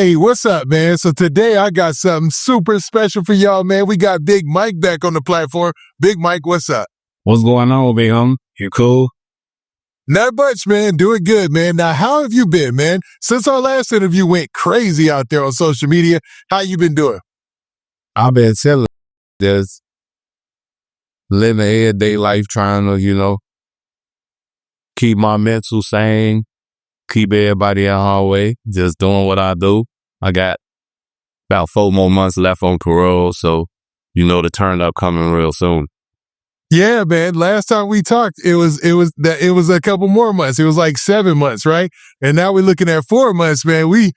Hey, what's up, man? So today I got something super special for y'all, man. We got Big Mike back on the platform. Big Mike, what's up? What's going on, big homie? You cool? Not much, man. Doing good, man. Now, how have you been, man? Since our last interview went crazy out there on social media, how you been doing? I've been chilling, just living everyday life, trying to, keep my mental sane, keep everybody in our way, just doing what I do. I got about 4 more months left on parole, so the turn up coming real soon. Yeah, man. Last time we talked, it was a couple more months. It was like 7 months, right? And now we're looking at 4 months, man. We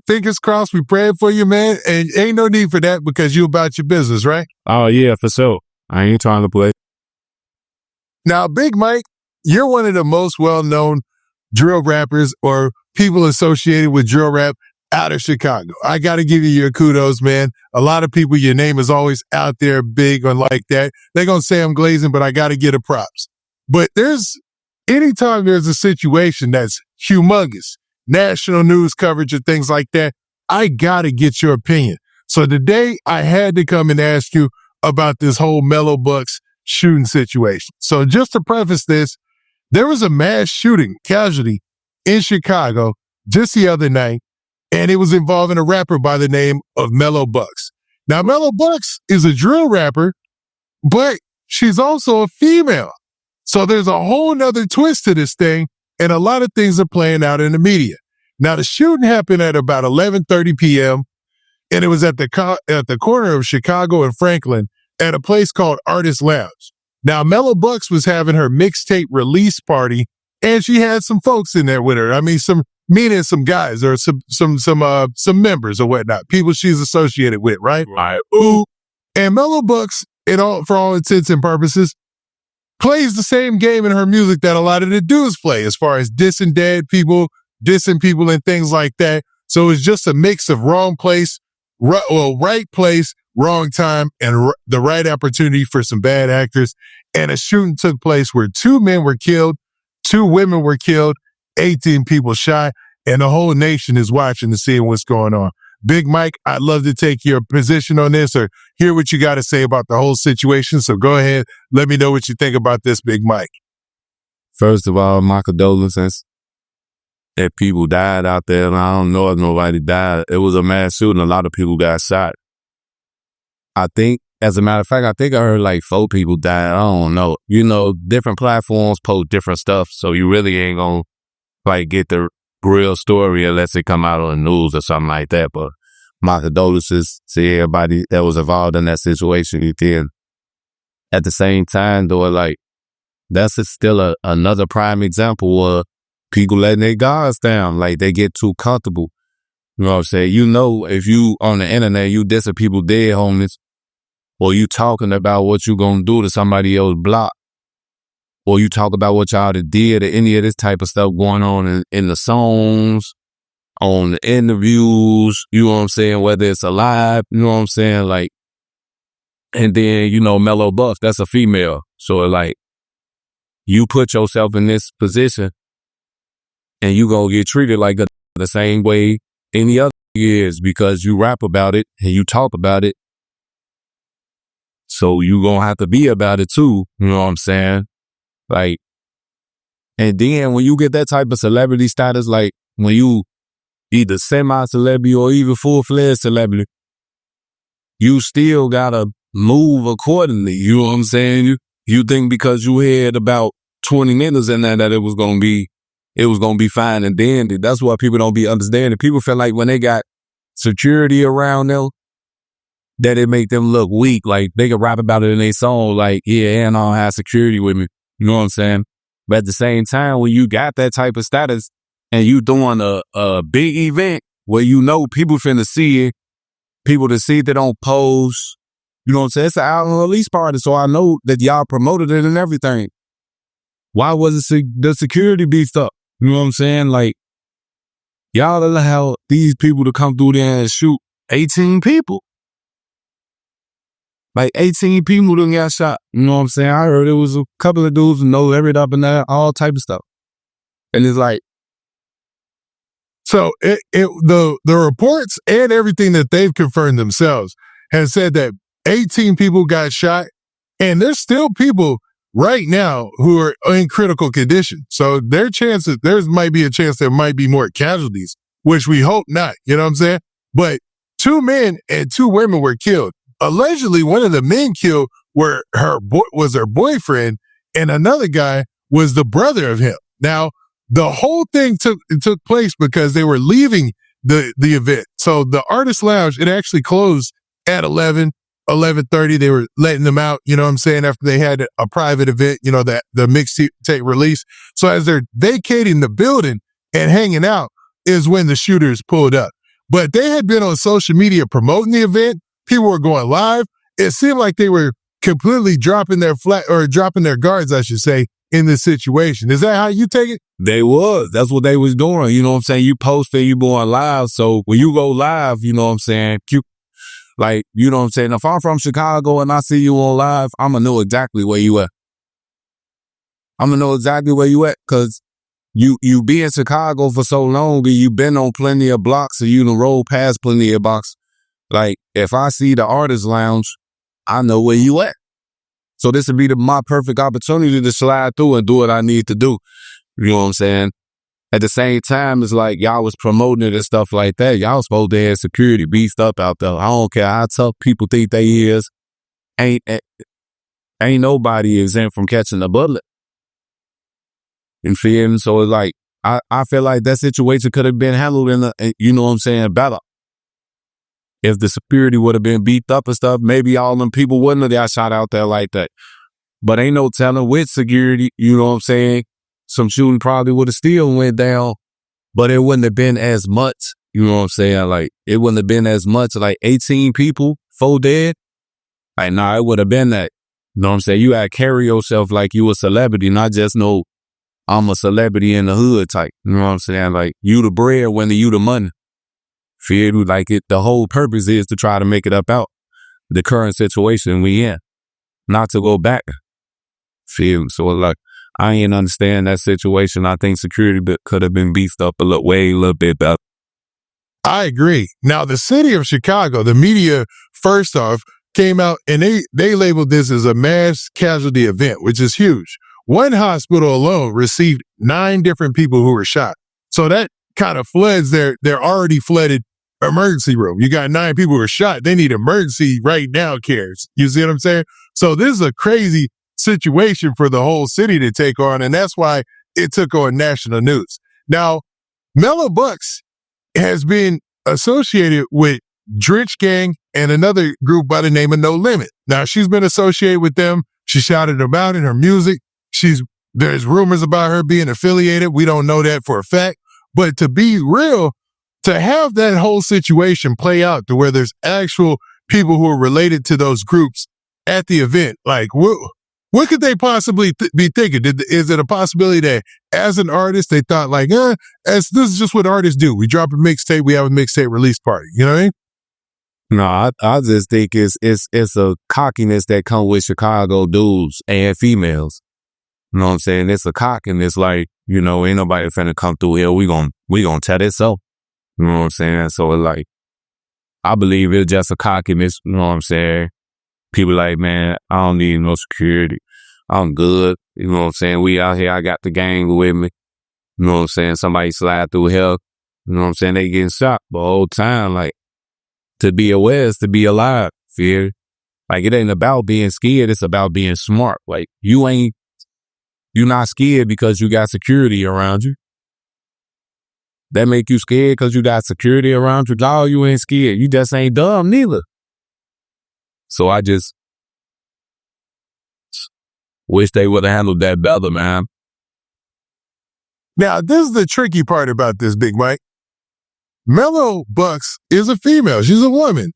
fingers crossed. We praying for you, man. And ain't no need for that because you about your business, right? Oh yeah, for sure. I ain't trying to play. Now, Big Mike, you're one of the most well-known drill rappers or people associated with drill rap out of Chicago. I got to give you your kudos, man. A lot of people, your name is always out there big or like that. They're going to say I'm glazing, but I got to get a props. But anytime there's a situation that's humongous, national news coverage and things like that, I got to get your opinion. So today I had to come and ask you about this whole Melo Bucks shooting situation. So just to preface this, there was a mass shooting casualty in Chicago just the other night, and it was involving a rapper by the name of Melo Bucks. Now, Melo Bucks is a drill rapper, but she's also a female. So there's a whole nother twist to this thing, and a lot of things are playing out in the media. Now, the shooting happened at about 11:30 p.m., and it was at the corner of Chicago and Franklin at a place called Artist Lounge. Now, Melo Bucks was having her mixtape release party, and she had some folks in there with her. I mean, some guys or some members or whatnot, people she's associated with, right? Right. Ooh. And Melo Bucks, for all intents and purposes, plays the same game in her music that a lot of the dudes play, as far as dissing dead people, dissing people and things like that. So it's just a mix of right place, wrong time, and the right opportunity for some bad actors. And a shooting took place where 2 men were killed, 2 women were killed, 18 people shot, and the whole nation is watching to see what's going on. Big Mike, I'd love to take your position on this or hear what you got to say about the whole situation. So go ahead. Let me know what you think about this, Big Mike. First of all, my condolences. If people died out there, and I don't know if nobody died. It was a mass shooting. A lot of people got shot. I think, as a matter of fact, I heard like 4 people died. I don't know. Different platforms post different stuff, so you really ain't gonna get the real story unless it come out on the news or something like that. But my condolences to everybody that was involved in that situation. Then at the same time, though, that's still another prime example of people letting their guards down. They get too comfortable. You know what I'm saying? If you on the internet, you dissing people dead homies, or you talking about what you gonna do to somebody else's block, or you talk about what y'all did, or any of this type of stuff going on in the songs, on the interviews, you know what I'm saying, whether it's alive, you know what I'm saying, and then, Melo Bucks, that's a female. So you put yourself in this position and you gonna get treated like the same way any other is because you rap about it and you talk about it. So you gonna have to be about it too, you know what I'm saying? And then when you get that type of celebrity status, when you either semi-celebrity or even full-fledged celebrity, you still gotta move accordingly, you know what I'm saying? You think because you had about 20 minutes in there that it was gonna be fine and dandy. That's why people don't be understanding. People feel like when they got security around them, that it make them look weak. They can rap about it in their song, yeah, and I don't have security with me. You know what I'm saying? But at the same time, when you got that type of status and you doing a big event where people finna see it, people to see it that don't pose, you know what I'm saying? It's an album release party, so I know that y'all promoted it and everything. Why was the security beefed up? You know what I'm saying? Y'all allow these people to come through there and shoot 18 people. 18 people done got shot. You know what I'm saying? I heard it was a couple of dudes who know every up and that, all type of stuff. And it's So the reports and everything that they've confirmed themselves has said that 18 people got shot, and there's still people right now who are in critical condition. So there might be a chance there might be more casualties, which we hope not. You know what I'm saying? But 2 men and 2 women were killed. Allegedly, one of the men killed was her boyfriend, and another guy was the brother of him. Now, the whole thing took place because they were leaving the event. So the Artist Lounge, it actually closed at 11:30. They were letting them out, you know what I'm saying, after they had a private event, you know, that the mixtape release. So as they're vacating the building and hanging out is when the shooters pulled up. But they had been on social media promoting the event. People were going live. It seemed like they were completely dropping their guards, I should say, in this situation. Is that how you take it? They was. That's what they was doing. You know what I'm saying? You posted, you going live. So when you go live, you know what I'm saying? You know what I'm saying? If I'm from Chicago and I see you on live, I'm going to know exactly where you at. I'm going to know exactly where you at because you be in Chicago for so long and you been on plenty of blocks and you done rolled past plenty of blocks. Like, if I see the Artist Lounge, I know where you at. So this would be my perfect opportunity to slide through and do what I need to do. You know what I'm saying? At the same time, it's like y'all was promoting it and stuff like that. Y'all supposed to have security beefed up out there. I don't care how tough people think they is. Ain't nobody exempt from catching a bullet. You feel me? So it's like, I feel like that situation could have been handled you know what I'm saying, better. If the security would have been beefed up and stuff, maybe all them people wouldn't have got shot out there like that. But ain't no telling with security, you know what I'm saying? Some shooting probably would have still went down, but it wouldn't have been as much, you know what I'm saying? Like, it wouldn't have been as much, like 18 people, 4 dead. Like, nah, it would have been that. You know what I'm saying? You gotta carry yourself like you a celebrity, not just no, I'm a celebrity in the hood type. You know what I'm saying? Like, you the breadwinner, you the money. Feel me? Like, the whole purpose is to try to make it up out the current situation we in, not to go back. Feel me? So like, I ain't understand that situation. I think security could have been beefed up a little bit better. I agree. Now, the city of Chicago, the media, first off, came out and they labeled this as a mass casualty event, which is huge. One hospital alone received 9 different people who were shot. So that kind of floods their already flooded emergency room. You got 9 people who are shot. They need emergency right now cares. You see what I'm saying? So this is a crazy situation for the whole city to take on, and that's why it took on national news. Now, Melo Bucks has been associated with Drench Gang and another group by the name of No Limit. Now, she's been associated with them. She shouted about in her music. There's rumors about her being affiliated. We don't know that for a fact. But to be real, to have that whole situation play out to where there's actual people who are related to those groups at the event, like, what could they possibly be thinking? Is it a possibility that as an artist, they thought like, this is just what artists do. We drop a mixtape, we have a mixtape release party. You know what I mean? No, I just think it's a cockiness that comes with Chicago dudes and females. You know what I'm saying? It's a cockiness, like, you know, ain't nobody finna come through here. We gonna tear this up. You know what I'm saying? So it's like, I believe it's just a cockiness. You know what I'm saying? People like, man, I don't need no security. I'm good. You know what I'm saying? We out here. I got the gang with me. You know what I'm saying? Somebody slide through hell. You know what I'm saying? They getting shot the whole time. Like, to be aware is to be alive. Fear. Like, it ain't about being scared. It's about being smart. Like, you're not scared because you got security around you. That make you scared because you got security around you? No, you ain't scared. You just ain't dumb neither. So I just wish they would have handled that better, man. Now, this is the tricky part about this, Big Mike. Melo Bucks is a female. She's a woman.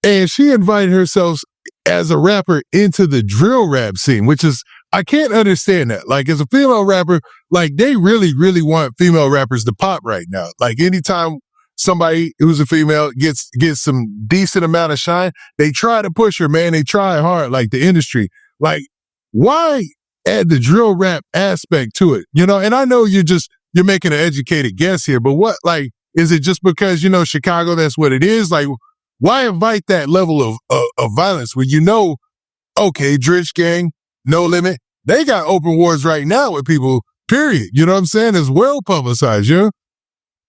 And she invited herself as a rapper into the drill rap scene, which is, I can't understand that. Like, as a female rapper, like, they really, really want female rappers to pop right now. Like, anytime somebody who's a female gets some decent amount of shine, they try to push her, man. They try hard, like the industry. Like, why add the drill rap aspect to it? You know, and I know you're you're making an educated guess here, but what, like, is it just because, Chicago, that's what it is? Like, why invite that level of violence when okay, Dritch Gang, No Limit, they got open wars right now with people, period. You know what I'm saying? It's well publicized,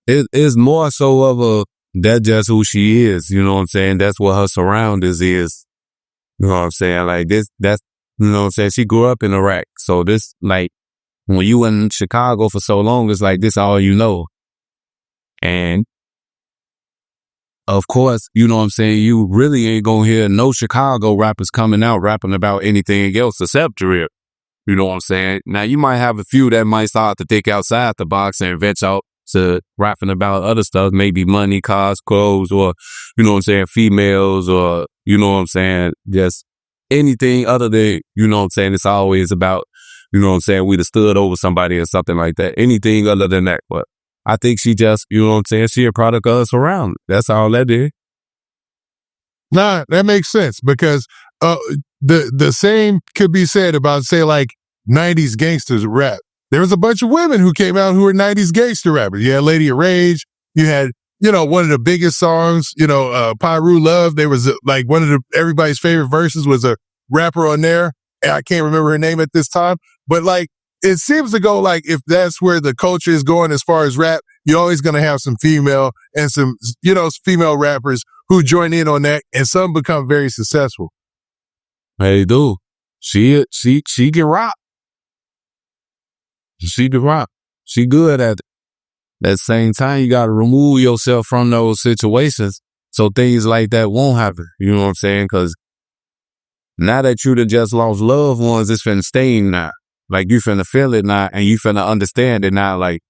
It is more so of that's just who she is. You know what I'm saying? That's what her surroundings is. You know what I'm saying? Like that's, you know what I'm saying? She grew up in Iraq. So this, like, when you in Chicago for so long, it's like, this all you know. And of course, you know what I'm saying, you really ain't gonna hear no Chicago rappers coming out rapping about anything else except drill. You know what I'm saying? Now, you might have a few that might start to think outside the box and venture out to rapping about other stuff, maybe money, cars, clothes, or, you know what I'm saying, females, or, you know what I'm saying, just anything other than, you know what I'm saying, it's always about, you know what I'm saying, we'd have stood over somebody or something like that. Anything other than that. But I think she just, you know what I'm saying, she a product of her surroundings. That's all that is. Nah, that makes sense because the same could be said about, say, like 90s gangsters rap. There was a bunch of women who came out who were 90s gangster rappers. You had Lady of Rage. You had, one of the biggest songs, Pyru Love. There was like one of everybody's favorite verses was a rapper on there. And I can't remember her name at this time, but like, it seems to go like, if that's where the culture is going as far as rap, you're always going to have some female and some, female rappers who join in on that, and some become very successful. They do. She can rock. She can rock. She good at it. At the same time, you got to remove yourself from those situations so things like that won't happen. You know what I'm saying? Because now that you done just lost loved ones, it's finna stain now. Like, you finna feel it now, and you finna understand it now. Like,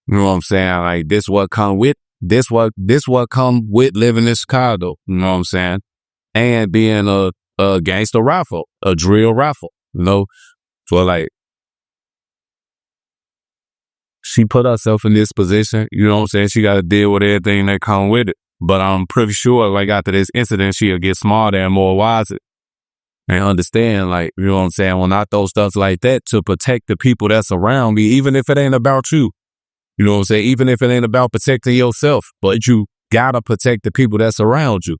you know what I'm saying? Like, this what come with living in Chicago. You know what I'm saying? And being a gangster rapper, a drill rapper. So like, she put herself in this position. You know what I'm saying? She got to deal with everything that come with it. But I'm pretty sure, like, after this incident, she'll get smarter and more wiser. And understand, like, you know what I'm saying, when I throw stuff like that to protect the people that's around me, even if it ain't about you. You know what I'm saying? Even if it ain't about protecting yourself, but you gotta protect the people that's around you.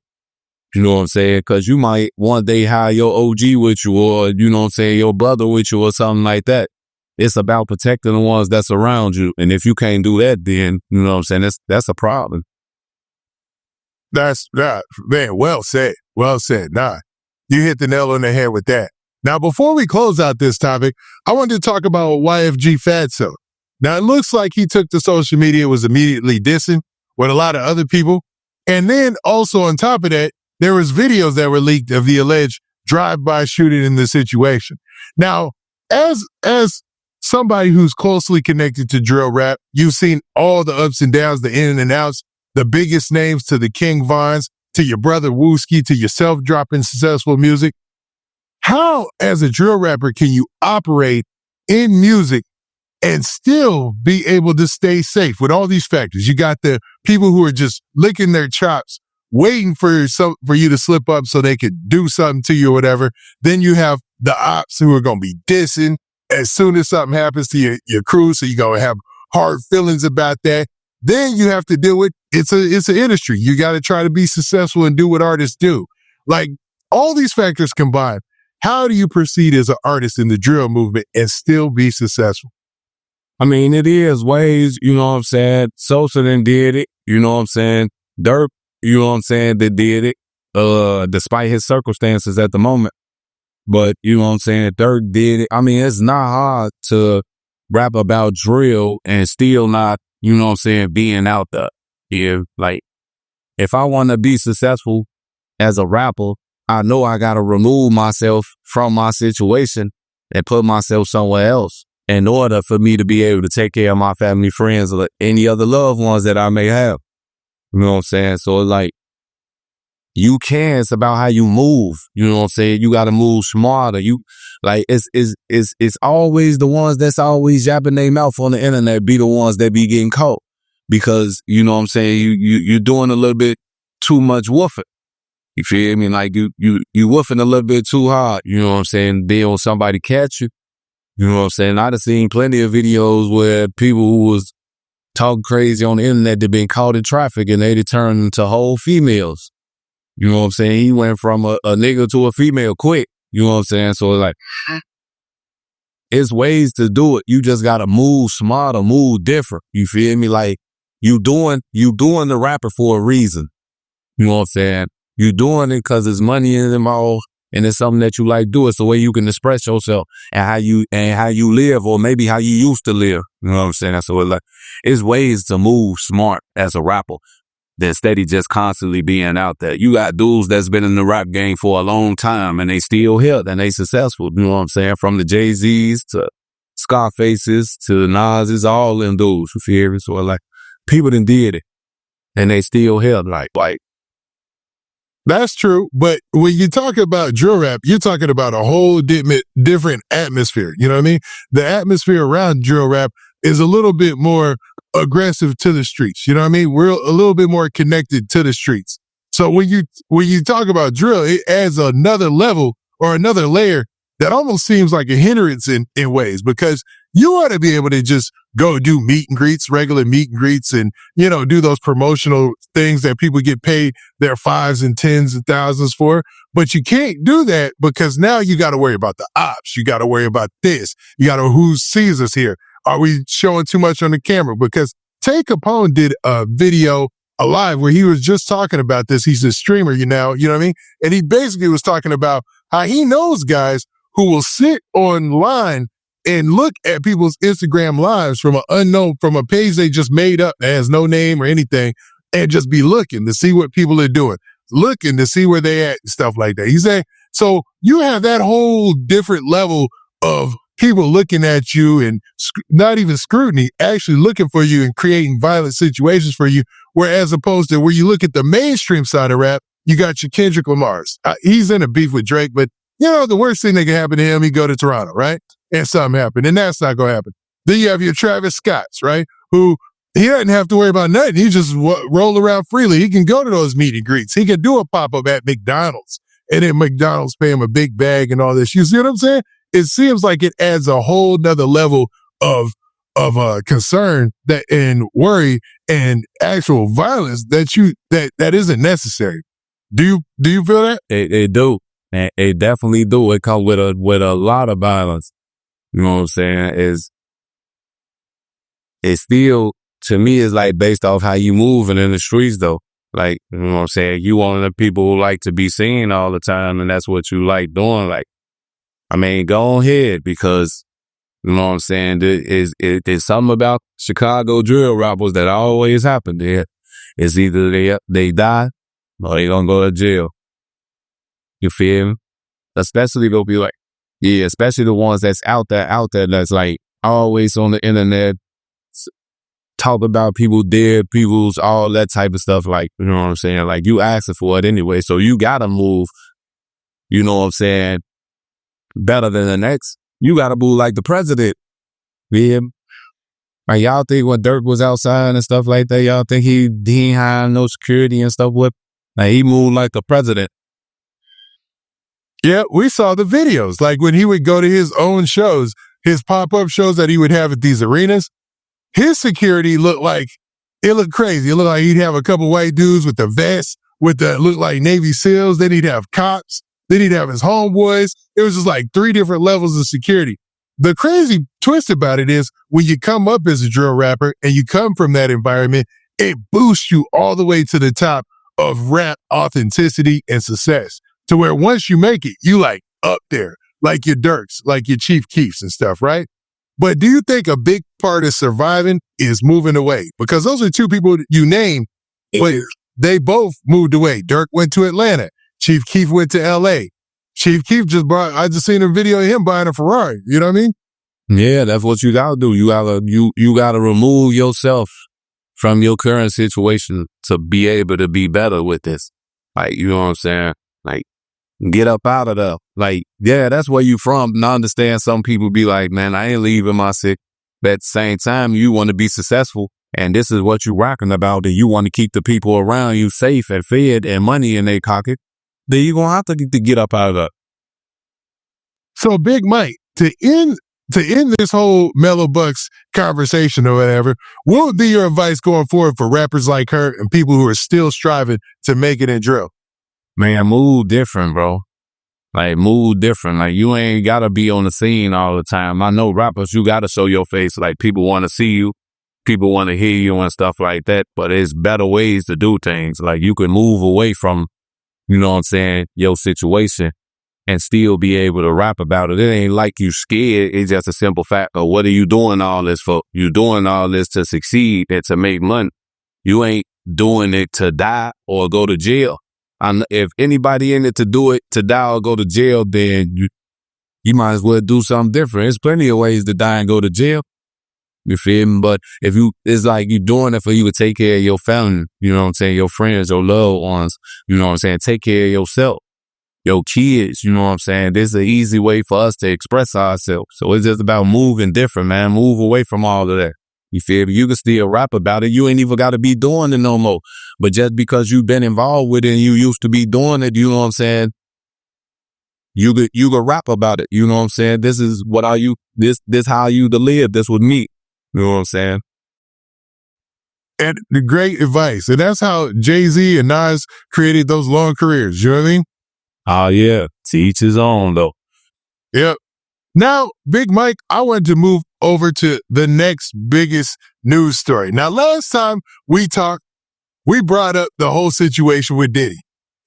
You know what I'm saying? Because you might one day hire your OG with you, or, you know what I'm saying, your brother with you or something like that. It's about protecting the ones that's around you. And if you can't do that, then, you know what I'm saying, that's a problem. That's, man, well said. Well said. Nah. You hit the nail on the head with that. Now, before we close out this topic, I wanted to talk about YFG Fatso. Now, it looks like he took to social media, was immediately dissing with a lot of other people. And then also on top of that, there was videos that were leaked of the alleged drive-by shooting in the situation. Now, as somebody who's closely connected to drill rap, you've seen all the ups and downs, the in and outs, the biggest names to the King Vons, to your brother Wooski, to yourself dropping successful music. How, as a drill rapper, can you operate in music and still be able to stay safe with all these factors? You got the people who are just licking their chops, waiting for you to slip up so they could do something to you or whatever. Then you have the ops who are going to be dissing as soon as something happens to your crew, so you're going to have hard feelings about that. Then you have to deal with, it's an industry. You got to try to be successful and do what artists do. Like, all these factors combined, how do you proceed as an artist in the drill movement and still be successful? I mean, it is ways, you know what I'm saying? Sosa done did it, you know what I'm saying? Durk, you know what I'm saying, that did it, despite his circumstances at the moment. But, you know what I'm saying, Durk did it. I mean, it's not hard to rap about drill and still not, you know what I'm saying, being out there. Yeah, like, if I want to be successful as a rapper, I know I got to remove myself from my situation and put myself somewhere else in order for me to be able to take care of my family, friends, or any other loved ones that I may have. You know what I'm saying? So, like, you can, it's about how you move. You know what I'm saying? You got to move smarter. You, like, it's always the ones that's always yapping their mouth on the internet be the ones that be getting caught. Because, you know what I'm saying, you're doing a little bit too much woofing. You feel me? Like, you woofing a little bit too hard. You know what I'm saying? Then when somebody catch you, You know what I'm saying? I done seen plenty of videos where people who was talking crazy on the internet, they've been caught in traffic and they turned into whole females. You know what I'm saying? He went from a nigga to a female quick. You know what I'm saying? So it's like, it's ways to do it. You just gotta move smarter, move different. You feel me? Like you doing the rapper for a reason. You know what I'm saying? You doing it because there's money in them all, and it's something that you like do. It's the way you can express yourself and how you live, or maybe how you used to live. You know what I'm saying? So it's like, it's ways to move smart as a rapper than steady just constantly being out there. You got dudes that's been in the rap game for a long time and they still here and they successful. You know what I'm saying? From the Jay-Z's to Scarfaces to Nas's, all them dudes. You feel me? So like, people done did it and they still here. Like. That's true, but when you talk about drill rap, you're talking about a whole different atmosphere. You know what I mean? The atmosphere around drill rap is a little bit more aggressive to the streets. You know what I mean? We're a little bit more connected to the streets. So when you talk about drill, it adds another level or another layer that almost seems like a hindrance in ways, because you ought to be able to just go do meet and greets, regular meet and greets, and, you know, do those promotional things that people get paid their 5s and 10s and thousands for. But you can't do that because now you got to worry about the ops. You got to worry about this. You got to, who sees us here? Are we showing too much on the camera? Because Tay Capone did a video alive where he was just talking about this. He's a streamer, you know what I mean? And he basically was talking about how he knows guys who will sit online and look at people's Instagram lives from a page they just made up that has no name or anything, and just be looking to see what people are doing, looking to see where they at and stuff like that. He said, so you have that whole different level of people looking at you and not even scrutiny, actually looking for you and creating violent situations for you. Whereas opposed to where you look at the mainstream side of rap, you got your Kendrick Lamar's. He's in a beef with Drake, but you know, the worst thing that can happen to him, he go to Toronto, right? And something happened, and that's not going to happen. Then you have your Travis Scotts, right? Who, he doesn't have to worry about nothing. He just roll around freely. He can go to those meet and greets. He can do a pop-up at McDonald's, and then McDonald's pay him a big bag and all this. You see what I'm saying? It seems like it adds a whole nother level of concern that and worry and actual violence that isn't necessary. Do you feel that? It do. And it definitely do. It comes with a lot of violence. You know what I'm saying? It's still, to me, is like based off how you moving in the streets though. Like, you know what I'm saying? You one of the people who like to be seen all the time, and that's what you like doing. Like, I mean, go ahead, because, you know what I'm saying? There's something about Chicago drill rappers that always happen there. It's either they die or they gonna go to jail. You feel me? Especially they'll be like, yeah, especially the ones that's out there that's like always on the internet, talk about people dead, people's, all that type of stuff. Like, you know what I'm saying? Like, you asking for it anyway, so you gotta move, you know what I'm saying, better than the next. You gotta move like the president. Yeah. Like, y'all think when Durk was outside and stuff like that, y'all think he ain't had no security and stuff with? Like, he moved like a president. Yeah, we saw the videos. Like when he would go to his own shows, his pop-up shows that he would have at these arenas, his security looked crazy. It looked like he'd have a couple white dudes with the vests, looked like Navy SEALs. Then he'd have cops. Then he'd have his homeboys. It was just like 3 different levels of security. The crazy twist about it is when you come up as a drill rapper and you come from that environment, it boosts you all the way to the top of rap authenticity and success. To where once you make it, you like up there, like your Durks, like your Chief Keefs and stuff, right? But do you think a big part of surviving is moving away? Because those are 2 people you name, but they both moved away. Durk went to Atlanta. Chief Keef went to LA. Chief Keef I just seen a video of him buying a Ferrari. You know what I mean? Yeah, that's what you gotta do. You gotta remove yourself from your current situation to be able to be better with this. Like, you know what I'm saying? Like, get up out of there. Like, yeah, that's where you from. And I understand some people be like, man, I ain't leaving my sick. But at the same time, you want to be successful, and this is what you rocking about, and you want to keep the people around you safe and fed and money in their pocket, then you're going to have to get up out of that. So Big Mike, to end to end this whole Mello Bucks conversation or whatever, what would be your advice going forward for rappers like her and people who are still striving to make it in drill? Man, move different, bro. Like, move different. Like, you ain't gotta be on the scene all the time. I know rappers, you gotta show your face. Like, people want to see you. People want to hear you and stuff like that. But there's better ways to do things. Like, you can move away from, you know what I'm saying, your situation and still be able to rap about it. It ain't like you scared. It's just a simple fact of what are you doing all this for? You doing all this to succeed and to make money. You ain't doing it to die or go to jail. If anybody in it to do it to die or go to jail, then you might as well do something different. There's plenty of ways to die and go to jail. You feel me? But if it's like you doing it for you to take care of your family, you know what I'm saying, your friends, your loved ones, you know what I'm saying, take care of yourself, your kids, you know what I'm saying. This is an easy way for us to express ourselves. So it's just about moving different, man. Move away from all of that. You feel me? You can still rap about it. You ain't even got to be doing it no more. But just because you've been involved with it and you used to be doing it, you know what I'm saying, you could rap about it. You know what I'm saying? This is what this how I used to live. This was me. You know what I'm saying? And the great advice. And that's how Jay-Z and Nas created those long careers. You know what I mean? Oh, yeah. To each his own, though. Yep. Now, Big Mike, I wanted to move over to the next biggest news story. Now, last time we talked, we brought up the whole situation with Diddy.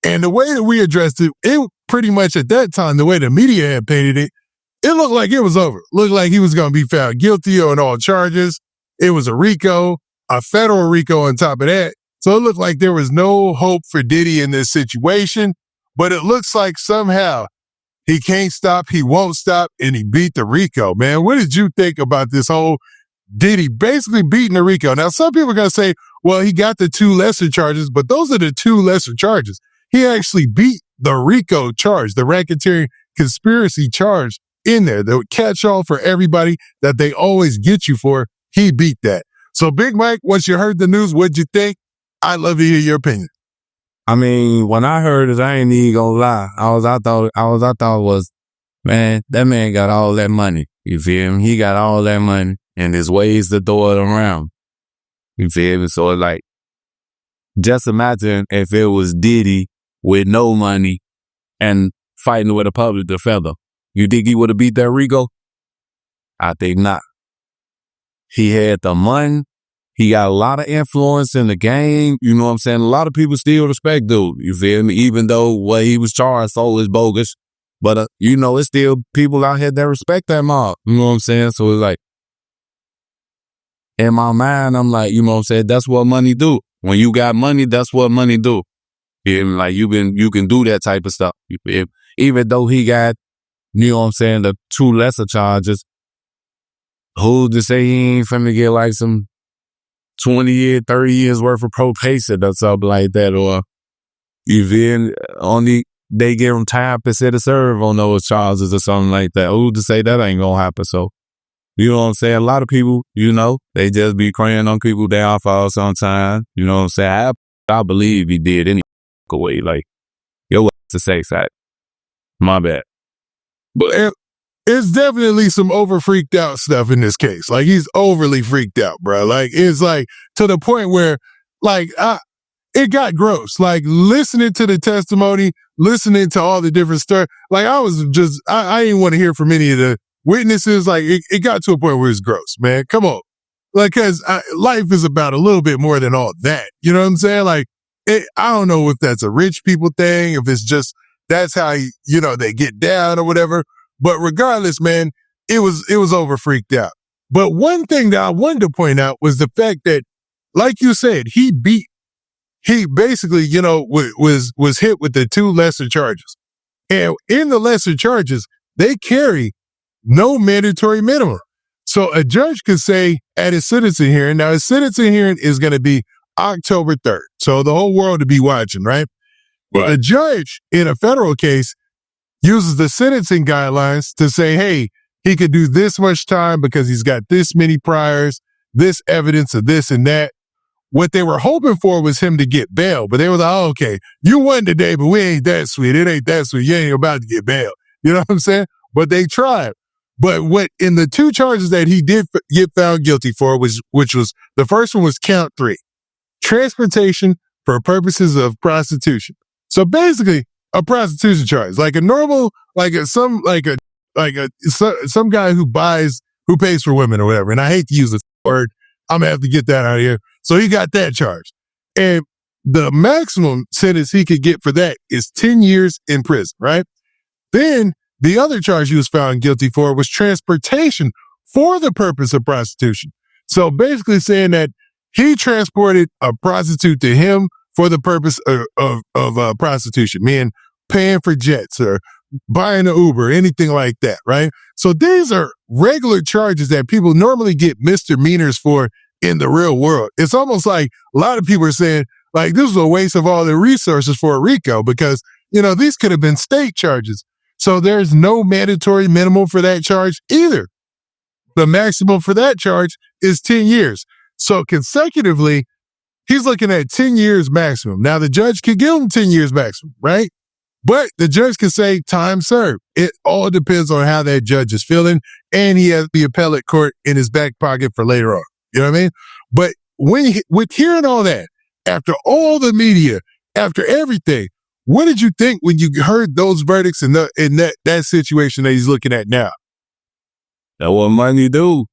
And the way that we addressed it, it pretty much at that time, the way the media had painted it, it looked like it was over. Looked like he was going to be found guilty on all charges. It was a RICO, a federal RICO on top of that. So it looked like there was no hope for Diddy in this situation. But it looks like somehow he can't stop, he won't stop, and he beat the RICO. Man, what did you think about this whole Diddy basically beating the RICO? Now, some people are going to say, well, he got the two lesser charges, but those are the two lesser charges. He actually beat the RICO charge, the racketeering conspiracy charge in there. The catch-all for everybody that they always get you for, he beat that. So, Big Mike, once you heard the news, what'd you think? I'd love to hear your opinion. I mean, when I heard it, I ain't even gonna lie. I thought it was, man, that man got all that money. You feel me? He got all that money and there's ways to throw it around. You feel me? So it's like, just imagine if it was Diddy with no money and fighting with a public defender. You think he would have beat that RICO? I think not. He had the money. He got a lot of influence in the game. You know what I'm saying? A lot of people still respect dude. You feel me? Even though what he was charged for is bogus. But, you know, it's still people out here that respect that mob. You know what I'm saying? So it's like, in my mind, I'm like, you know what I'm saying? That's what money do. When you got money, that's what money do. You feel me? Like, you can do that type of stuff. You feel me? Even though he got, you know what I'm saying, the two lesser charges, who's to say he ain't finna get like some 20 years, 30 years worth of probation or something like that, or even only they give them time to serve on those charges or something like that. Who's to say that ain't gonna happen? So, you know what I'm saying? A lot of people, you know, they just be crying on people downfall sometimes. You know what I'm saying? I believe he did any way. Like, yo, to say that. My bad. But it's definitely some over freaked out stuff in this case. Like, he's overly freaked out, bro. Like, it's like to the point where, like, it got gross. Like, listening to the testimony, listening to all the different stuff. Like, I didn't want to hear from any of the witnesses. Like, it got to a point where it's gross, man. Come on. Like, cause life is about a little bit more than all that. You know what I'm saying? Like, I don't know if that's a rich people thing, if it's just, that's how, you know, they get down or whatever. But regardless, man, it was over freaked out. But one thing that I wanted to point out was the fact that, like you said, he basically, you know, was hit with the two lesser charges. And in the lesser charges, they carry no mandatory minimum. So a judge could say at his sentencing hearing, now his sentencing hearing is going to be October 3rd. So the whole world to be watching, right? Right. The judge in a federal case uses the sentencing guidelines to say, hey, he could do this much time because he's got this many priors, this evidence of this and that. What they were hoping for was him to get bail, but they were like, oh, okay, you won today, but we ain't that sweet. It ain't that sweet. You ain't about to get bail. You know what I'm saying? But they tried. But what in the two charges that he did get found guilty for which was the first one was count 3, transportation for purposes of prostitution. So basically a prostitution charge, like a normal, some guy who pays for women or whatever. And I hate to use this word. I'm gonna have to get that out of here. So he got that charge. And the maximum sentence he could get for that is 10 years in prison, right? Then the other charge he was found guilty for was transportation for the purpose of prostitution. So basically saying that he transported a prostitute to him for the purpose of prostitution, meaning paying for jets or buying an Uber, anything like that, right? So these are regular charges that people normally get misdemeanors for in the real world. It's almost like a lot of people are saying, like, this was a waste of all the resources for RICO because, these could have been state charges. So there's no mandatory minimum for that charge either. The maximum for that charge is 10 years. So consecutively, he's looking at 10 years maximum. Now, the judge could give him 10 years maximum, right? But the judge can say time served. It all depends on how that judge is feeling, and he has the appellate court in his back pocket for later on. You know what I mean? But with hearing all that, after all the media, after everything, what did you think when you heard those verdicts in that situation that he's looking at now? That's what money do.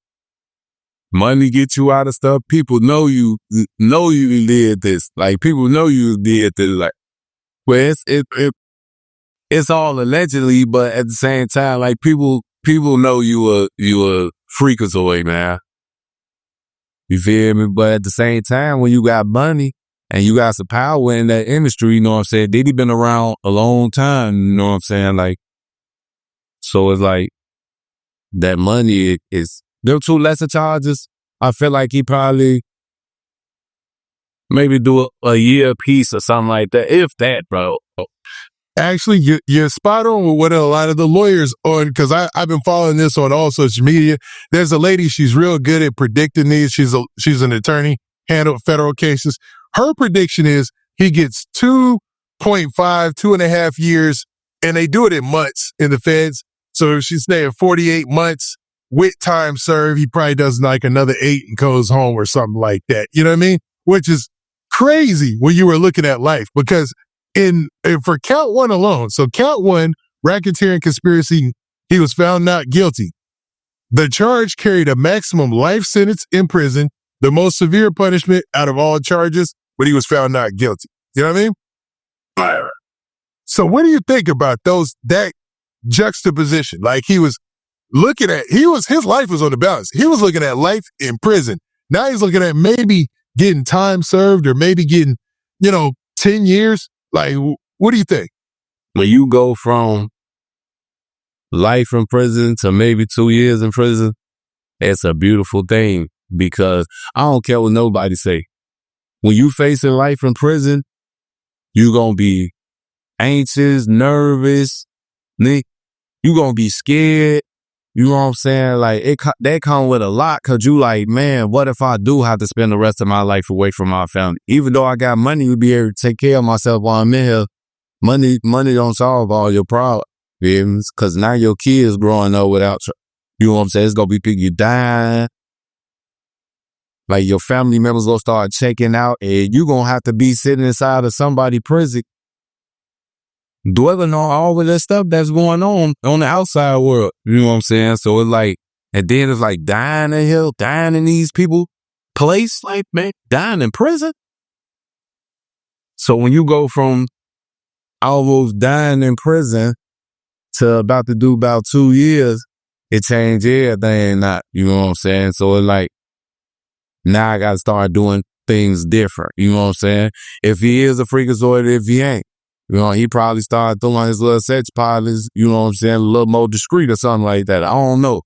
Money get you out of stuff. People know you did this. Like, people know you did this. Like, well, it's all allegedly, but at the same time, like, people know you a freakazoid, man. You feel me? But at the same time, when you got money and you got some power in that industry, you know what I'm saying? Diddy been around a long time, you know what I'm saying? Like, so it's like that money is, them 2 lesser charges, I feel like he probably maybe do a year piece or something like that, if that, bro. Actually, you're spot on with what a lot of the lawyers on, because I've been following this on all social media. There's a lady, she's real good at predicting these. She's an attorney, handled federal cases. Her prediction is he gets 2.5 years, and they do it in months in the feds. So if she's saying 48 months with time served, he probably does like another 8 and goes home or something like that. You know what I mean? Which is crazy when you were looking at life, because for count 1 alone, so count 1, racketeering conspiracy, he was found not guilty. The charge carried a maximum life sentence in prison, the most severe punishment out of all charges, but he was found not guilty. You know what I mean? Fire. So what do you think about that juxtaposition? Like, he was looking at, his life was on the balance. He was looking at life in prison. Now he's looking at maybe getting time served or maybe getting, 10 years. Like, what do you think? When you go from life in prison to maybe 2 years in prison, it's a beautiful thing, because I don't care what nobody say. When you facing life in prison, you gonna be anxious, nervous, you gonna be scared. You know what I'm saying? Like, that come with a lot, because you like, man, what if I do have to spend the rest of my life away from my family? Even though I got money to be able to take care of myself while I'm in here, money don't solve all your problems. Because now your kids growing up without, you know what I'm saying? It's going to be people dying. Like, your family members going to start checking out, and you going to have to be sitting inside of somebody's prison, dwelling on all of that stuff that's going on the outside world. You know what I'm saying? So it's like, and then it's like dying in here, dying in these people place, like, man, dying in prison. So when you go from almost dying in prison to about to do about 2 years, it changed everything. Not, you know what I'm saying? So it's like, now I got to start doing things different. You know what I'm saying? If he is a freakazoid, if he ain't. He probably started throwing his little sex pilots, you know what I'm saying, a little more discreet or something like that. I don't know.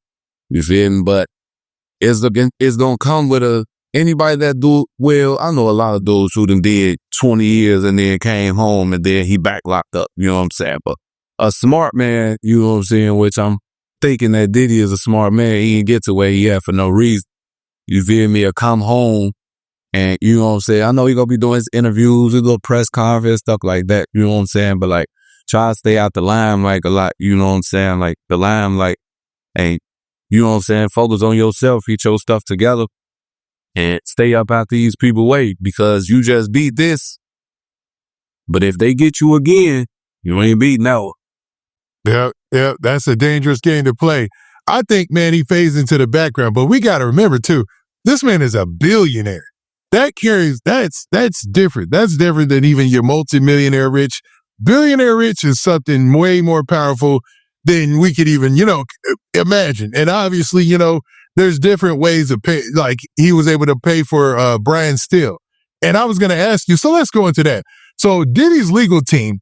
You feel me? But it's going to come with anybody that do, well, I know a lot of dudes who done did 20 years and then came home and then he back locked up, you know what I'm saying? But a smart man, you know what I'm saying, which I'm thinking that Diddy is a smart man, he didn't get to where he at for no reason. You feel me? Or come home. And, you know what I'm saying? I know he gonna be doing his interviews, his little press conference, stuff like that. You know what I'm saying? But, like, try to stay out the limelight a lot. You know what I'm saying? Like, the limelight ain't You know what I'm saying? Focus on yourself, get your stuff together, and stay up out these people way, because you just beat this. But if they get you again, you ain't beat no. Yeah, that's a dangerous game to play. I think, man, he fades into the background, but we got to remember too, this man is a billionaire. That's different. That's different than even your multimillionaire rich. Billionaire rich is something way more powerful than we could even, imagine. And obviously, there's different ways of pay. Like he was able to pay for Brian Steele. And I was going to ask you, so let's go into that. So Diddy's legal team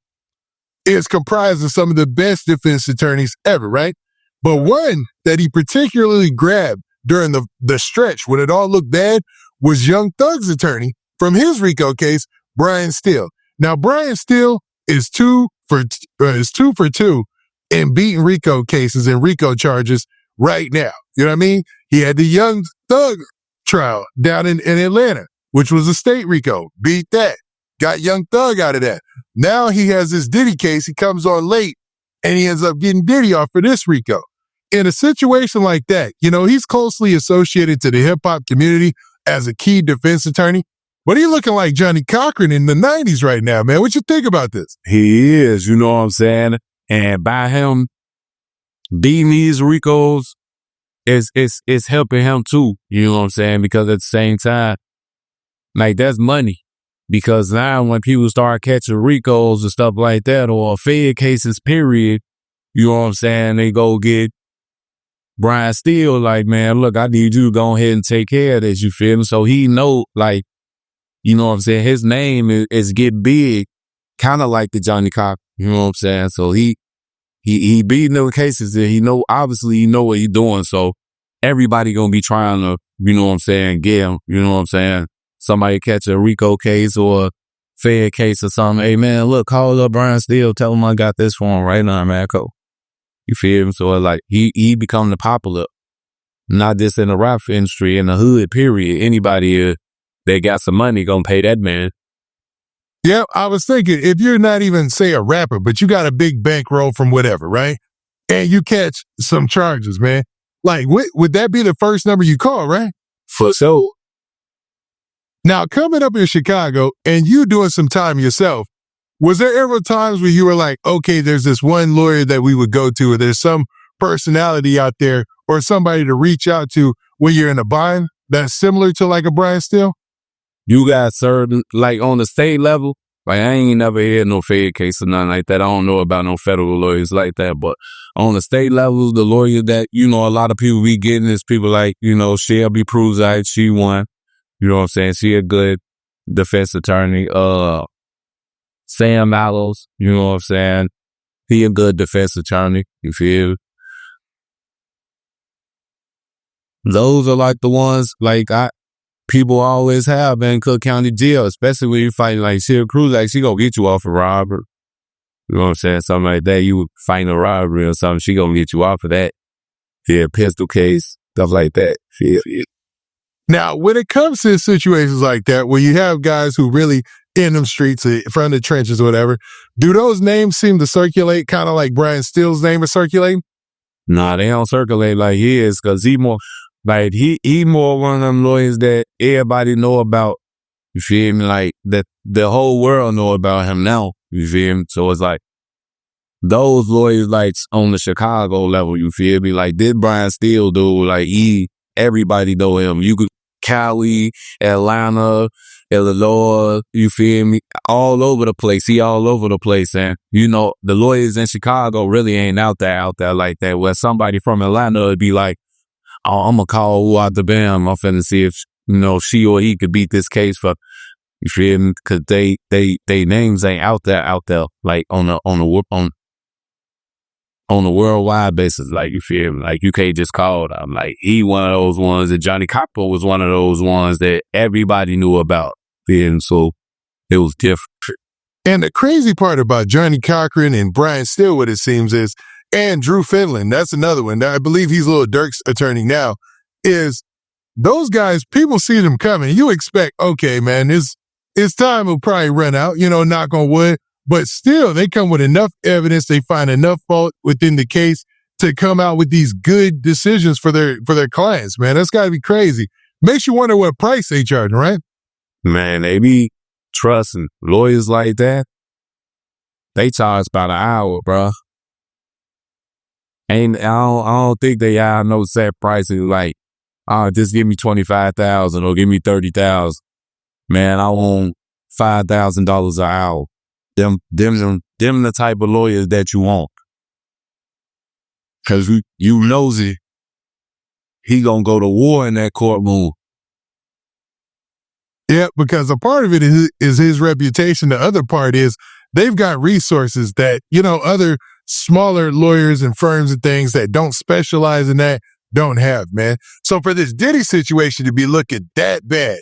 is comprised of some of the best defense attorneys ever, right? But one that he particularly grabbed during the stretch when it all looked bad was Young Thug's attorney from his RICO case, Brian Steele. Now, Brian Steele is two for two in beating RICO cases and RICO charges right now. You know what I mean? He had the Young Thug trial down in Atlanta, which was a state RICO. Beat that. Got Young Thug out of that. Now he has this Diddy case. He comes on late and he ends up getting Diddy off for this RICO. In a situation like that, he's closely associated to the hip hop community as a key defense attorney. But he looking like Johnny Cochran in the 90s right now, man. What you think about this? He is, you know what I'm saying? And by him beating these RICOs, it's helping him too, you know what I'm saying? Because at the same time, like, that's money. Because now when people start catching RICOs and stuff like that, or Fed cases, period, you know what I'm saying? They go get Brian Steele, like, man, look, I need you to go ahead and take care of this, you feel me? So he know, like, you know what I'm saying? His name is get big, kind of like the Johnny Cochran, you know what I'm saying? So he beating those cases and obviously he know what he's doing. So everybody gonna be trying to, you know what I'm saying, get him, you know what I'm saying? Somebody catch a RICO case or a Fed case or something. Hey, man, look, call up Brian Steele. Tell him I got this for him right now, man. You feel me? So, like, he become the popular, not just in the rap industry, in the hood, period. Anybody that got some money gonna pay that man. Yeah, I was thinking, if you're not even, say, a rapper, but you got a big bankroll from whatever, right? And you catch some charges, man. Like, would that be the first number you call, right? For sure. Now, coming up in Chicago and you doing some time yourself, was there ever times where you were like, okay, there's this one lawyer that we would go to, or there's some personality out there or somebody to reach out to when you're in a bind that's similar to like a Brian Steele? You got certain, like on the state level, like I ain't never had no Fed case or nothing like that. I don't know about no federal lawyers like that, but on the state level, the lawyer that, a lot of people be getting is people like, Shelby Pruzite, she won. You know what I'm saying? She a good defense attorney. Sam Mallows, you know what I'm saying? He a good defense attorney. You feel? Those are like the ones like people always have in Cook County jail, especially when you fighting like Shelby Cruz, like she gonna get you off a robbery. You know what I'm saying? Something like that. You fighting a robbery or something, she gonna get you off of that. Yeah, pistol case, stuff like that. Yeah. Now, when it comes to situations like that, where you have guys who really in them streets, in front of the trenches or whatever, do those names seem to circulate kind of like Brian Steele's name is circulating? Nah, they don't circulate like his, because he more one of them lawyers that everybody know about. You feel me? Like that the whole world know about him now. You feel me? So it's like those lawyers like on the Chicago level, you feel me? Like did Brian Steele do, like everybody know him. You could Cali, Atlanta, Illinois, you feel me? All over the place. He all over the place. And, the lawyers in Chicago really ain't out there like that. Where somebody from Atlanta would be like, oh, I'm going to call who out the bam. I'm finna see if, she or he could beat this case for, you feel me? Cause they names ain't out there, like on a worldwide basis, like, you feel me? Like, you can't just call them. Like, he one of those ones that Johnny Cochran was one of those ones that everybody knew about. And so it was different. And the crazy part about Johnny Cochran and Brian Steele, what it seems is, and Drew Finland, that's another one. I believe he's Lil Durk's attorney now, is those guys, people see them coming. You expect, okay, man, his time will probably run out, knock on wood. But still, they come with enough evidence. They find enough fault within the case to come out with these good decisions for their clients, man. That's got to be crazy. Makes you wonder what price they charging, right? Man, they be trusting lawyers like that. They charge about an hour, bro. I don't think they have no set prices like, just give me $25,000 or give me $30,000. Man, I want $5,000 an hour. Them the type of lawyers that you want. Cause you nosy. He gonna go to war in that courtroom. Yeah, because a part of it is his reputation. The other part is they've got resources that, other smaller lawyers and firms and things that don't specialize in that don't have, man. So for this Diddy situation to be looking that bad,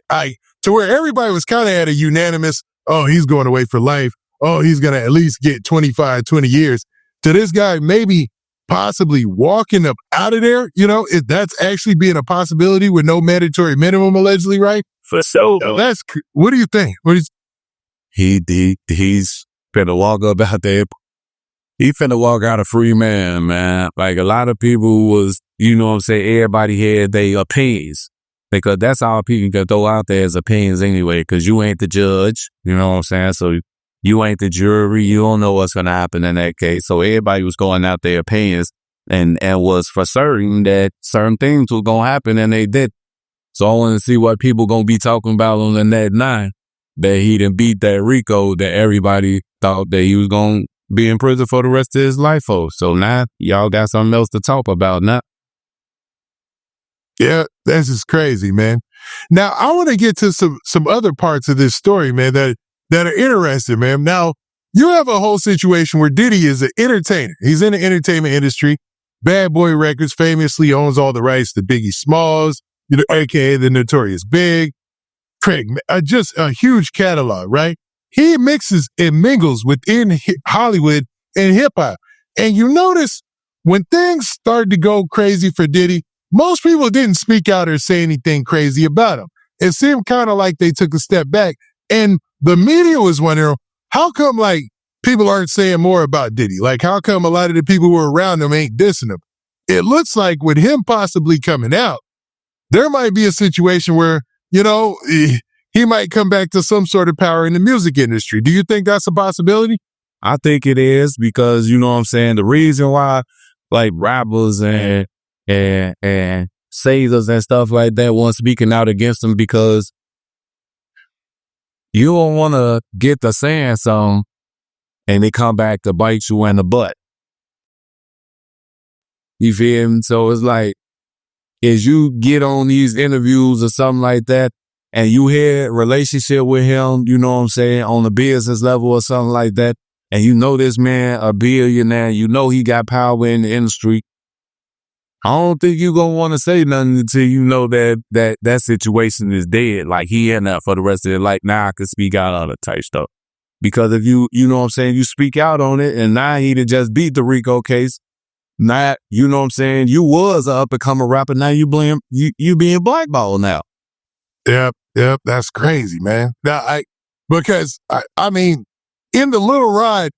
to where everybody was kind of at a unanimous, oh, he's going away for life. Oh, he's going to at least get 25, 20 years. To this guy maybe possibly walking up out of there, if that's actually being a possibility with no mandatory minimum, allegedly, right? For sure. What do you think? He's finna walk up out there. He finna walk out a free man. Like a lot of people was, everybody had their opinions. Because that's all people can throw out there as opinions anyway, because you ain't the judge, you know what I'm saying? So you ain't the jury, you don't know what's gonna happen in that case. So everybody was going out their opinions and was for certain that certain things were gonna happen and they did. So I want to see what people gonna be talking about on the net 9, that he done beat that RICO that everybody thought that he was gonna be in prison for the rest of his life for. So now y'all got something else to talk about now. Yeah, that's just crazy, man. Now, I want to get to some other parts of this story, man, that are interesting, man. Now, you have a whole situation where Diddy is an entertainer. He's in the entertainment industry. Bad Boy Records famously owns all the rights to Biggie Smalls, aka the Notorious Big, Craig, just a huge catalog, right? He mixes and mingles within Hollywood and hip hop. And you notice when things started to go crazy for Diddy, most people didn't speak out or say anything crazy about him. It seemed kind of like they took a step back. And the media was wondering, how come people aren't saying more about Diddy? Like, how come a lot of the people who are around him ain't dissing him? It looks like with him possibly coming out, there might be a situation where, he might come back to some sort of power in the music industry. Do you think that's a possibility? I think it is because, the reason why like rappers and sailors and stuff like that weren't speaking out against him, because you don't want to get the saying something and they come back to bite you in the butt. You feel me? So it's like, as you get on these interviews or something like that, and you hear relationship with him, on the business level or something like that, and this man a billionaire, he got power in the industry, I don't think you're going to want to say nothing until you know that situation is dead. Like, he in that for the rest of it. Like, now I can speak out on the type stuff. Because if you you speak out on it, and now he done just beat the RICO case. Now, you you was an up-and-coming rapper. Now you being blackballed now. Yep, that's crazy, man. Now, because in the Lil Rod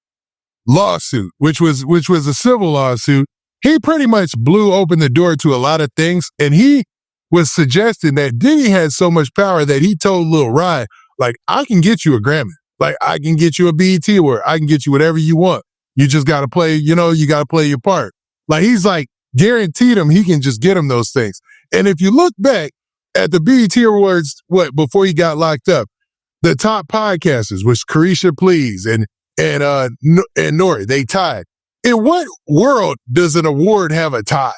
lawsuit, which was a civil lawsuit, he pretty much blew open the door to a lot of things, and he was suggesting that Diddy had so much power that he told Lil Rod, like, I can get you a Grammy. Like, I can get you a BET award. I can get you whatever you want. You just got to play, you got to play your part. Like, he's like guaranteed him he can just get him those things. And if you look back at the BET Awards, before he got locked up, the top podcasters was Carisha Please and Nori. They tied. In what world does an award have a tie?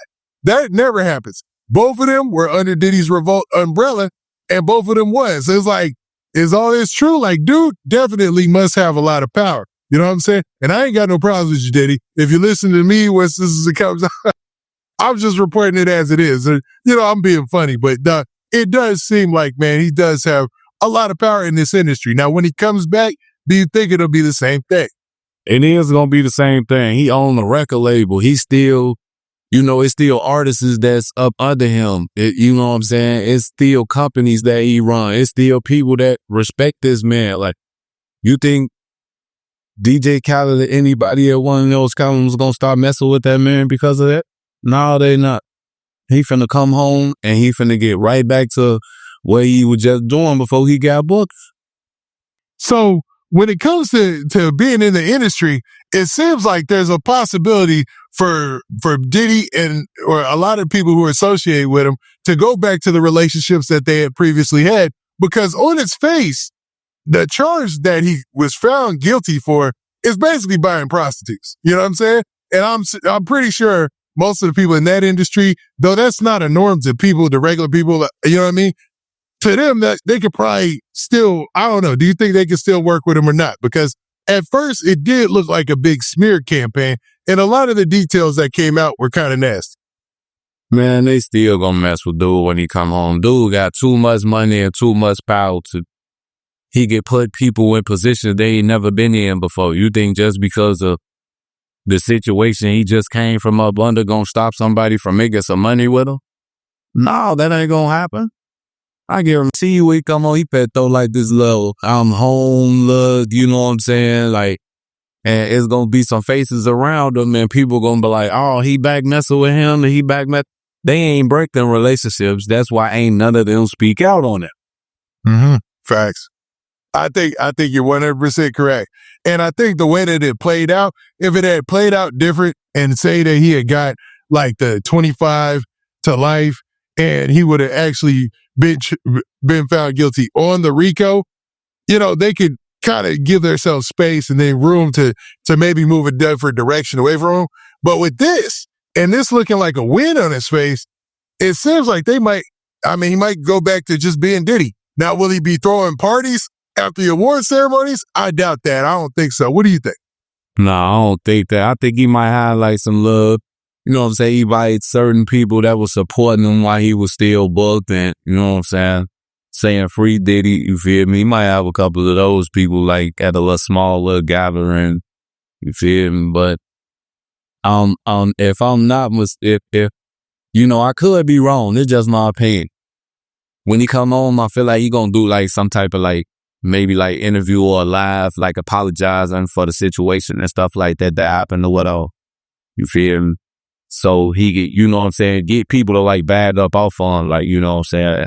That never happens. Both of them were under Diddy's Revolt umbrella, and both of them won. So it's like, is all this true? Like, dude definitely must have a lot of power. You know what I'm saying? And I ain't got no problems with you, Diddy. If you listen to me, this as it comes out, I'm just reporting it as it is. I'm being funny, but it does seem like, man, he does have a lot of power in this industry. Now, when he comes back, do you think it'll be the same thing? It is going to be the same thing. He owned a record label. He still, it's still artists that's up under him. You know what I'm saying? It's still companies that he run. It's still people that respect this man. Like, you think DJ Khaled or anybody at one of those companies was going to start messing with that man because of that? No, they not. He finna come home and he finna get right back to what he was just doing before he got booked. So when it comes to being in the industry, it seems like there's a possibility for Diddy or a lot of people who are associated with him to go back to the relationships that they had previously had, because on its face, the charge that he was found guilty for is basically buying prostitutes. You know what I'm saying? And I'm pretty sure most of the people in that industry, though that's not a norm to people, to regular people, you know what I mean? To them, that they could probably still, I don't know, do you think they could still work with him or not? Because at first it did look like a big smear campaign, and a lot of the details that came out were kind of nasty. Man, they still gonna mess with dude when he come home. Dude got too much money and too much power he could put people in positions they ain't never been in before. You think just because of the situation he just came from up under gonna stop somebody from making some money with him? No, that ain't gonna happen. I guarantee you, he come on, he pet throw like this little, I'm home, look, you know what I'm saying? Like, and it's gonna be some faces around him, and people gonna be like, oh, he back messing with him, and he back messing. They ain't breaking relationships. That's why ain't none of them speak out on it. Mm-hmm. Facts. I think you're 100% correct. And I think the way that it played out, if it had played out different and say that he had got like the 25 to life and he would have actually been found guilty on the RICO, you know, they could kind of give themselves space and then room to maybe move a different direction away from him. But with this, and this looking like a win on his face, it seems like he might go back to just being Diddy. Now, will he be throwing parties after the award ceremonies? I doubt that. I don't think so. What do you think? No, I don't think that. I think he might have like some love. You know what I'm saying? He invited certain people that were supporting him while he was still booked, and you know what I'm saying free Diddy, you feel me? He might have a couple of those people like at a little small little gathering, you feel me? But if I'm not if you know, I could be wrong. It's just my opinion. When he come home, I feel like he gonna do like some type of like maybe like interview or live, like apologizing for the situation and stuff like that happened or whatever. You feel me? So he get, you know what I'm saying, get people to like bad up off on, like, you know what I'm saying.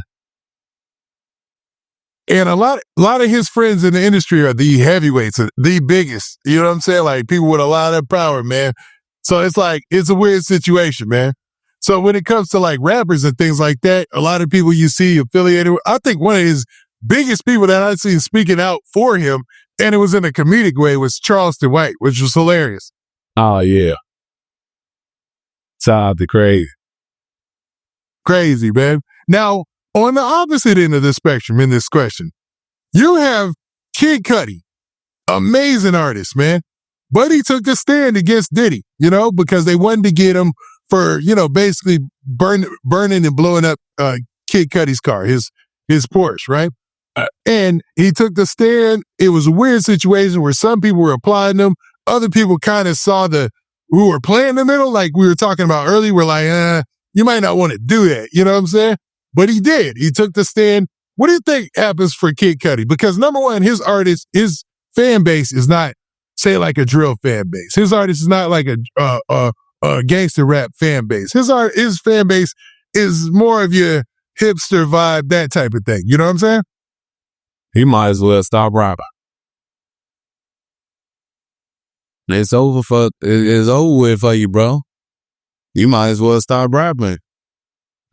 And a lot of his friends in the industry are the heavyweights, the biggest. You know what I'm saying? Like people with a lot of power, man. So it's like, it's a weird situation, man. So when it comes to like rappers and things like that, a lot of people you see affiliated with, I think one of his biggest people that I've seen speaking out for him, and it was in a comedic way, was Charleston White, which was hilarious. Oh, yeah. Shout out to crazy. Crazy, man. Now, on the opposite end of the spectrum in this question, you have Kid Cudi, amazing artist, man. But he took a stand against Diddy, you know, because they wanted to get him for, you know, basically burning and blowing up Kid Cudi's car, his Porsche, right? And he took the stand. It was a weird situation where some people were applauding him. Other people kind of saw who were playing in the middle, like we were talking about earlier, were like, you might not want to do that. You know what I'm saying? But he did. He took the stand. What do you think happens for Kid Cudi? Because number one, his fan base is not, say, like a drill fan base. His artist is not like a gangster rap fan base. His fan base is more of your hipster vibe, that type of thing. You know what I'm saying? He might as well stop rapping. It's over with for you, bro. You might as well stop rapping.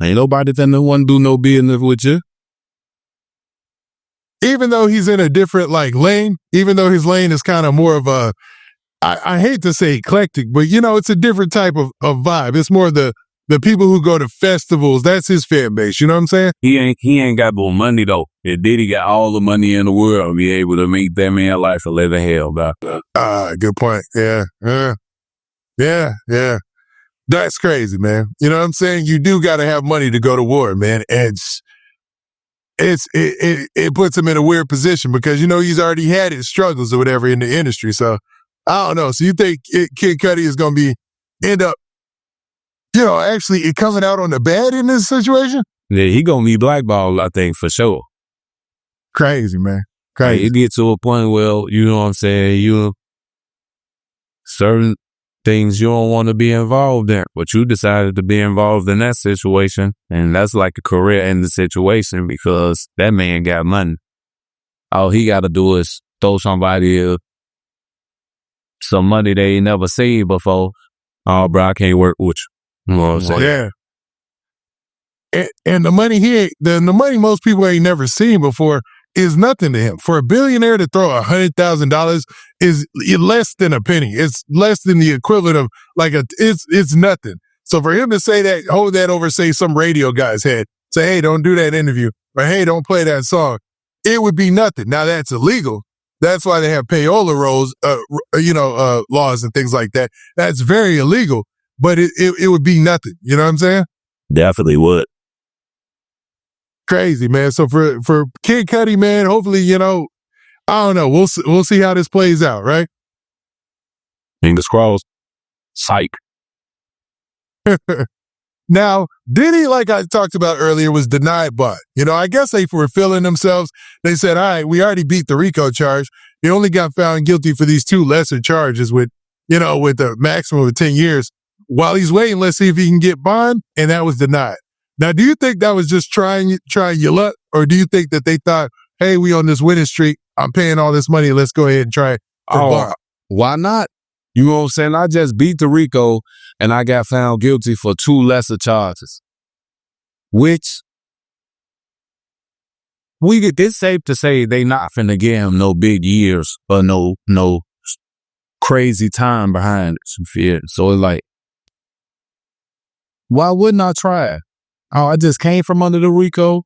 Ain't nobody that no one do no business with you. Even though he's in a different like lane, even though his lane is kind of more of a, I hate to say eclectic, but you know, it's a different type of vibe. It's more the people who go to festivals. That's his fan base. You know what I'm saying? He ain't got no money though. If Diddy got all the money in the world, be able to make that man life a living hell, bro. Good point. Yeah. That's crazy, man. You know what I'm saying? You do got to have money to go to war, man. And it puts him in a weird position because, you know, he's already had his struggles or whatever in the industry. So I don't know. So you think Kid Cudi is going to end up, you know, actually it coming out on the bad in this situation? Yeah, he going to be blackballed, I think, for sure. Crazy, man. Crazy. It get to a point where, you know what I'm saying, certain things you don't want to be involved in, but you decided to be involved in that situation, and that's like a career-ending situation because that man got money. All he got to do is throw somebody some money they ain't never seen before. Oh, bro, I can't work with you. You know what I'm saying? Yeah. And the money the money most people ain't never seen before is nothing to him. For a billionaire to throw $100,000 is less than a penny. It's less than the equivalent of it's nothing. So for him to say that, hold that over, say some radio guy's head, say, hey, don't do that interview, or hey, don't play that song, it would be nothing. Now that's illegal. That's why they have payola laws and things like that. That's very illegal, but it would be nothing. You know what I'm saying? Definitely would. Crazy, man. So for Kid Cudi, man, hopefully, I don't know. We'll see how this plays out, right? Fingers crossed. Psych. Now, Diddy, like I talked about earlier, was denied bond. I guess they were feeling themselves. They said, all right, we already beat the RICO charge. He only got found guilty for these 2 lesser charges with a maximum of 10 years. While he's waiting, let's see if he can get bond. And that was denied. Now, do you think that was just trying your luck? Or do you think that they thought, hey, we on this winning streak. I'm paying all this money. Let's go ahead and try it for bond. Why not? You know what I'm saying? I just beat the RICO and I got found guilty for 2 lesser charges. Which it's safe to say they not finna give him no big years or no crazy time behind it. You feel? So it's like, why wouldn't I try it? Oh, I just came from under the RICO.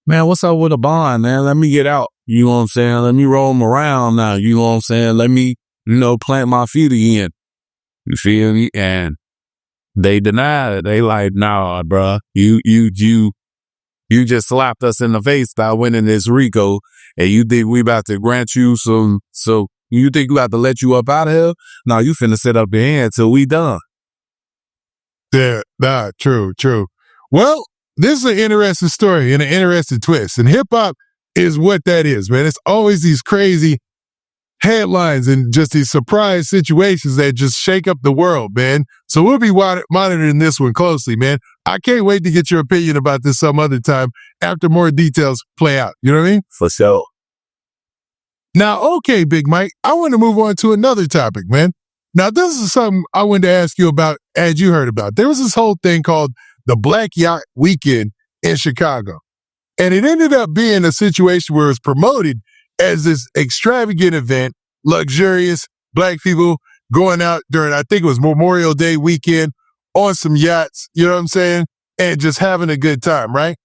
Man, what's up with a bond, man? Let me get out. You know what I'm saying? Let me roll them around now. You know what I'm saying? Let me, plant my feet again. You feel me? And they denied it. They like, nah, bruh. You just slapped us in the face by winning this RICO, and you think we about to grant you so you think we about to let you up out of here? No, you finna sit up your hand till we done. Yeah, true. Well, this is an interesting story and an interesting twist. And hip-hop is what that is, man. It's always these crazy headlines and just these surprise situations that just shake up the world, man. So we'll be monitoring this one closely, man. I can't wait to get your opinion about this some other time after more details play out. You know what I mean? For sure. Now, okay, Big Mike, I want to move on to another topic, man. Now, this is something I wanted to ask you about, as you heard about. There was this whole thing called the Black Yacht Weekend in Chicago. And it ended up being a situation where it was promoted as this extravagant event, luxurious, black people going out during, I think it was Memorial Day weekend, on some yachts, you know what I'm saying? And just having a good time, right?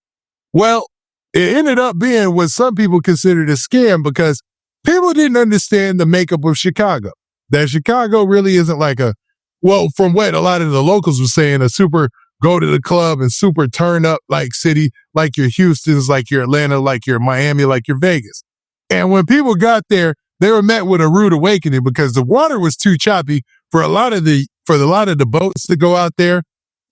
Well, it ended up being what some people considered a scam because people didn't understand the makeup of Chicago. That Chicago really isn't like from what a lot of the locals were saying, a super go to the club and super turn up like city, like your Houston's, like your Atlanta, like your Miami, like your Vegas. And when people got there, they were met with a rude awakening because the water was too choppy for a lot of the boats to go out there.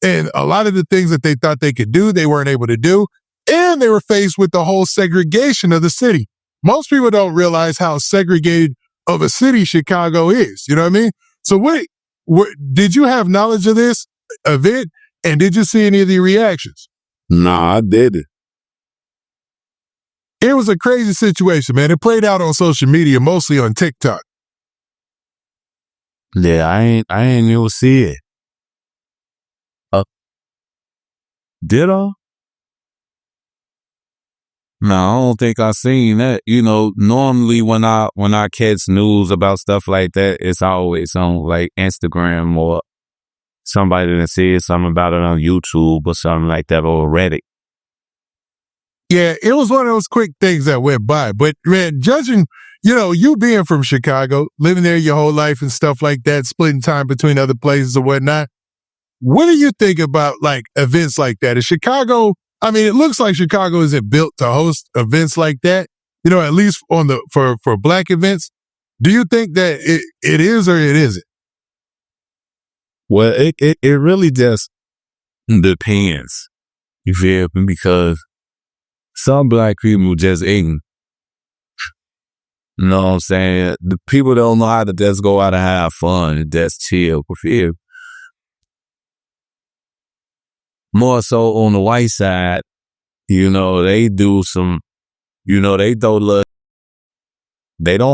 And a lot of the things that they thought they could do, they weren't able to do. And they were faced with the whole segregation of the city. Most people don't realize how segregated of a city Chicago is. You know what I mean? So what did you have knowledge of this event? And did you see any of the reactions? Nah, I didn't. It was a crazy situation, man. It played out on social media, mostly on TikTok. Yeah, I ain't even see it. Did I? No, I don't think I seen that. Normally when I catch news about stuff like that, it's always on like Instagram or somebody that says something about it on YouTube or something like that or Reddit. Yeah, it was one of those quick things that went by. But man, judging, you being from Chicago, living there your whole life and stuff like that, splitting time between other places or whatnot, what do you think about like events like that? Is Chicago, I mean, it looks like Chicago isn't built to host events like that, at least for black events. Do you think that it is or it isn't? Well, it really just depends. You feel me? Because some black people just ignorant. You know what I'm saying? The people don't know how to just go out and have fun and just chill. Feel more so on the white side, you know, they do some, you know, they don't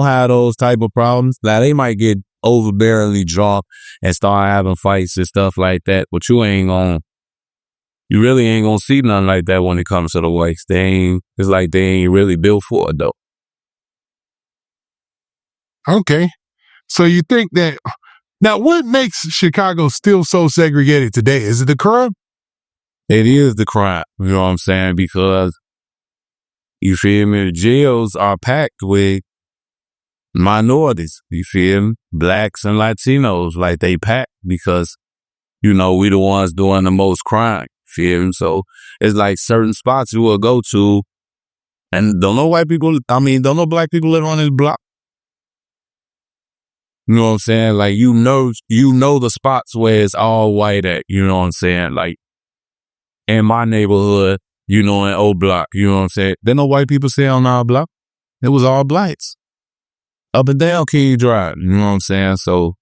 have those type of problems. Now they might get overbearingly drunk and start having fights and stuff like that, but you really ain't gonna see nothing like that when it comes to the whites. It's like they ain't really built for it though. Okay. So you think that, now what makes Chicago still so segregated today? Is it the crime? It is the crime, you know what I'm saying? Because, you feel me, the jails are packed with minorities, you feel me? Blacks and Latinos, like they packed because, you know, we the ones doing the most crime, feel me? So it's like certain spots you will go to and don't know black people live on this block. You know what I'm saying? Like, you know the spots where it's all white at, you know what I'm saying? Like, in my neighborhood, you know, in O Block, you know what I'm saying? There no white people stay on our block. It was all blacks. Up and down King Drive, you know what I'm saying? So,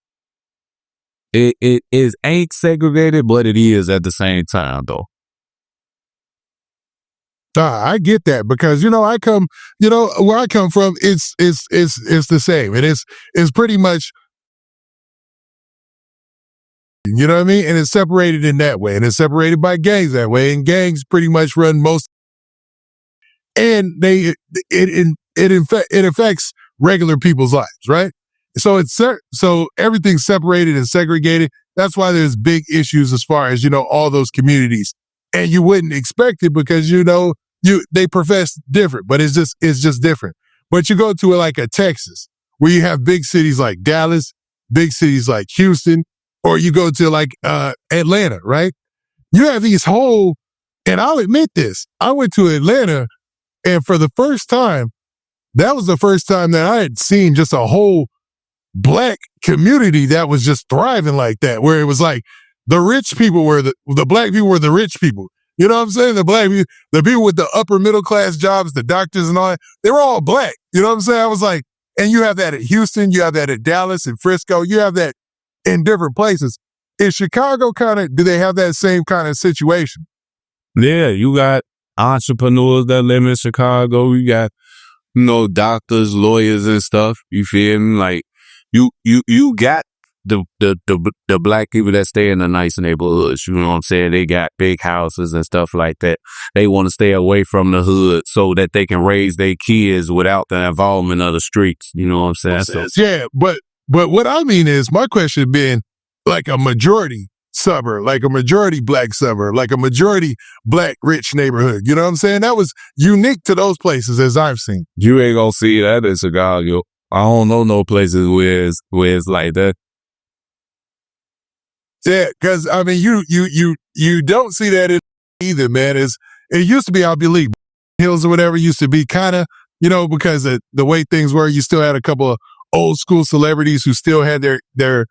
it ain't segregated, but it is at the same time, though. I get that because, you know, where I come from, it's the same. It's pretty much, you know what I mean? And it's separated in that way. And it's separated by gangs that way. And gangs pretty much run most. And it affects regular people's lives, right? So so everything's separated and segregated. That's why there's big issues as far as, you know, all those communities. And you wouldn't expect it because, you know, they profess different, but it's just different. But you go to like a Texas where you have big cities like Dallas, big cities like Houston, or you go to like Atlanta, right? You have these and I'll admit this, I went to Atlanta and for the first time, that was the first time that I had seen just a whole black community that was just thriving like that, where it was like the rich people were the black people were the rich people. You know what I'm saying? The people with the upper middle class jobs, the doctors and all that, they were all black. You know what I'm saying? I was like, and you have that at Houston, you have that at Dallas and Frisco, you have that in different places. In Chicago, do they have that same kind of situation? Yeah, you got entrepreneurs that live in Chicago. You got, you know, doctors, lawyers and stuff. You feel me? Like, you got the black people that stay in the nice neighborhoods, you know what I'm saying? They got big houses and stuff like that. They want to stay away from the hood so that they can raise their kids without the involvement of the streets, you know what I'm saying? So, yeah, but what I mean is, my question being like a majority suburb, like a majority black suburb, like a majority black rich neighborhood, you know what I'm saying? That was unique to those places as I've seen. You ain't gonna see that in Chicago. I don't know no places where it's like that. Yeah, because I mean, you don't see that in either, man. It used to be, I believe, Hills or whatever used to be kind of, you know, because of the way things were. You still had a couple of old school celebrities who still had their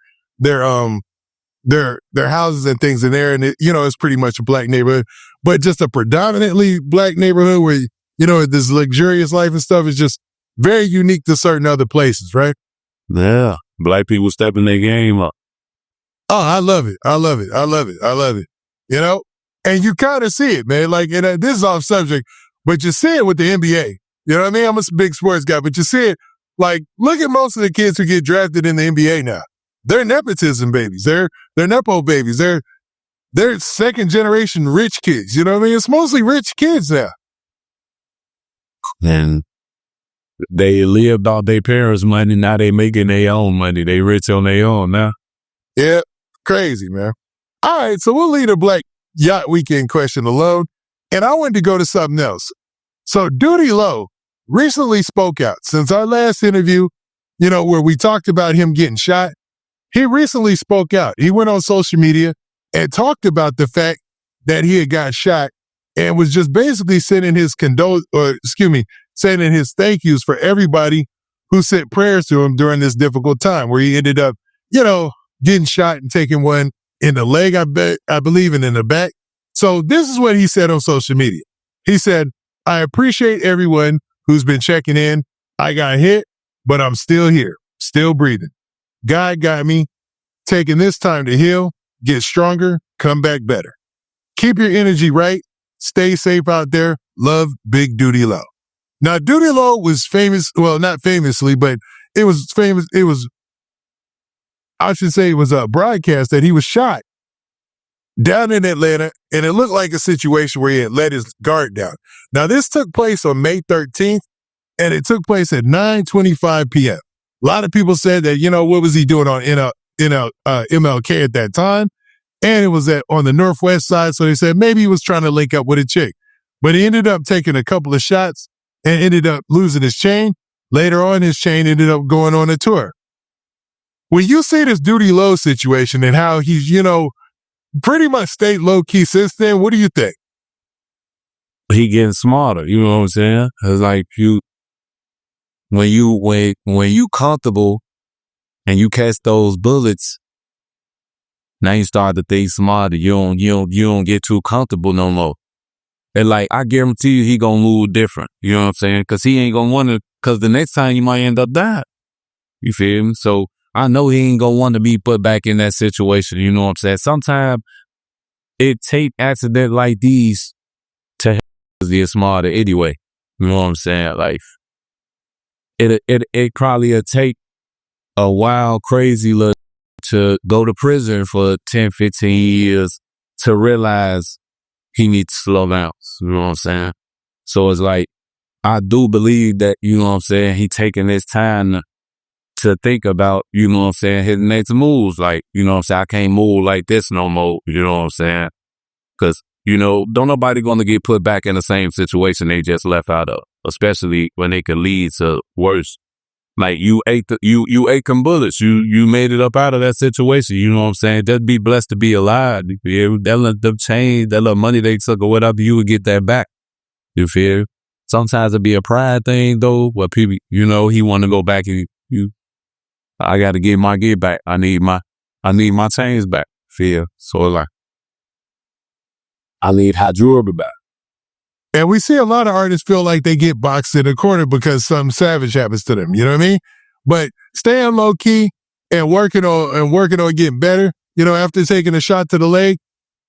houses and things in there, and it's pretty much a black neighborhood. But just a predominantly black neighborhood where, you know, this luxurious life and stuff is just very unique to certain other places, right? Yeah, black people stepping their game up. Oh, I love it. I love it. I love it. I love it. You know, and you kind of see it, man. Like, and this is off subject, but you see it with the NBA. You know what I mean? I'm a big sports guy, but you see it. Like, look at most of the kids who get drafted in the NBA now. They're nepotism babies. They're nepo babies. They're second generation rich kids. You know what I mean? It's mostly rich kids now. And they lived off their parents' money. Now they making their own money. They rich on their own now. Yeah, crazy, man. All right, so we'll leave the Black Yacht Weekend question alone. And I wanted to go to something else. So Doodie Low recently spoke out. Since our last interview, you know, where we talked about him getting shot, he recently spoke out. He went on social media and talked about the fact that he had got shot and was just basically sending his sending his thank yous for everybody who sent prayers to him during this difficult time where he ended up, you know, getting shot and taking one in the leg, I believe, and in the back. So this is what he said on social media. He said, "I appreciate everyone who's been checking in. I got hit, but I'm still here, still breathing. God got me, taking this time to heal, get stronger, come back better. Keep your energy right. Stay safe out there. Love, Big Doodie Low. Now, Doodie Low was famous, well, not famously, but it was famous. It was a broadcast that he was shot down in Atlanta, and it looked like a situation where he had let his guard down. Now, this took place on May 13th, and it took place at 9:25 p.m. A lot of people said that, what was he doing on MLK at that time? And it was on the Northwest side, so they said maybe he was trying to link up with a chick. But he ended up taking a couple of shots and ended up losing his chain. Later on, his chain ended up going on a tour. When you see this Doodie Low situation and how he's, pretty much stayed low-key since then, what do you think? He getting smarter, you know what I'm saying? It's like when you comfortable and you catch those bullets, now you start to think smarter. You don't get too comfortable no more. And like, I guarantee you he gonna move different. You know what I'm saying? Cause he ain't gonna want to, cause the next time you might end up dying. You feel me? So I know he ain't gonna want to be put back in that situation. You know what I'm saying? Sometimes it take accidents like these to help us get smarter anyway. You know what I'm saying? Like, it probably take a wild, crazy look to go to prison for 10, 15 years to realize he needs to slow down. You know what I'm saying? So it's like, I do believe that, you know what I'm saying, he taking his time to think about, you know what I'm saying, his next moves. Like, you know what I'm saying, I can't move like this no more. You know what I'm saying? Because, don't nobody going to get put back in the same situation they just left out of, especially when it could lead to worse. Like, you ate them bullets. You made it up out of that situation. You know what I'm saying? Just be blessed to be alive. You feel? That little change, that little money they took or whatever, you would get that back. You feel? Sometimes it be a pride thing though, where people, he want to go back and I got to get my gear back. I need my chains back. Feel? So like, I need hot jewelry back. And we see a lot of artists feel like they get boxed in a corner because something savage happens to them. You know what I mean? But staying low key and working on getting better, after taking a shot to the leg,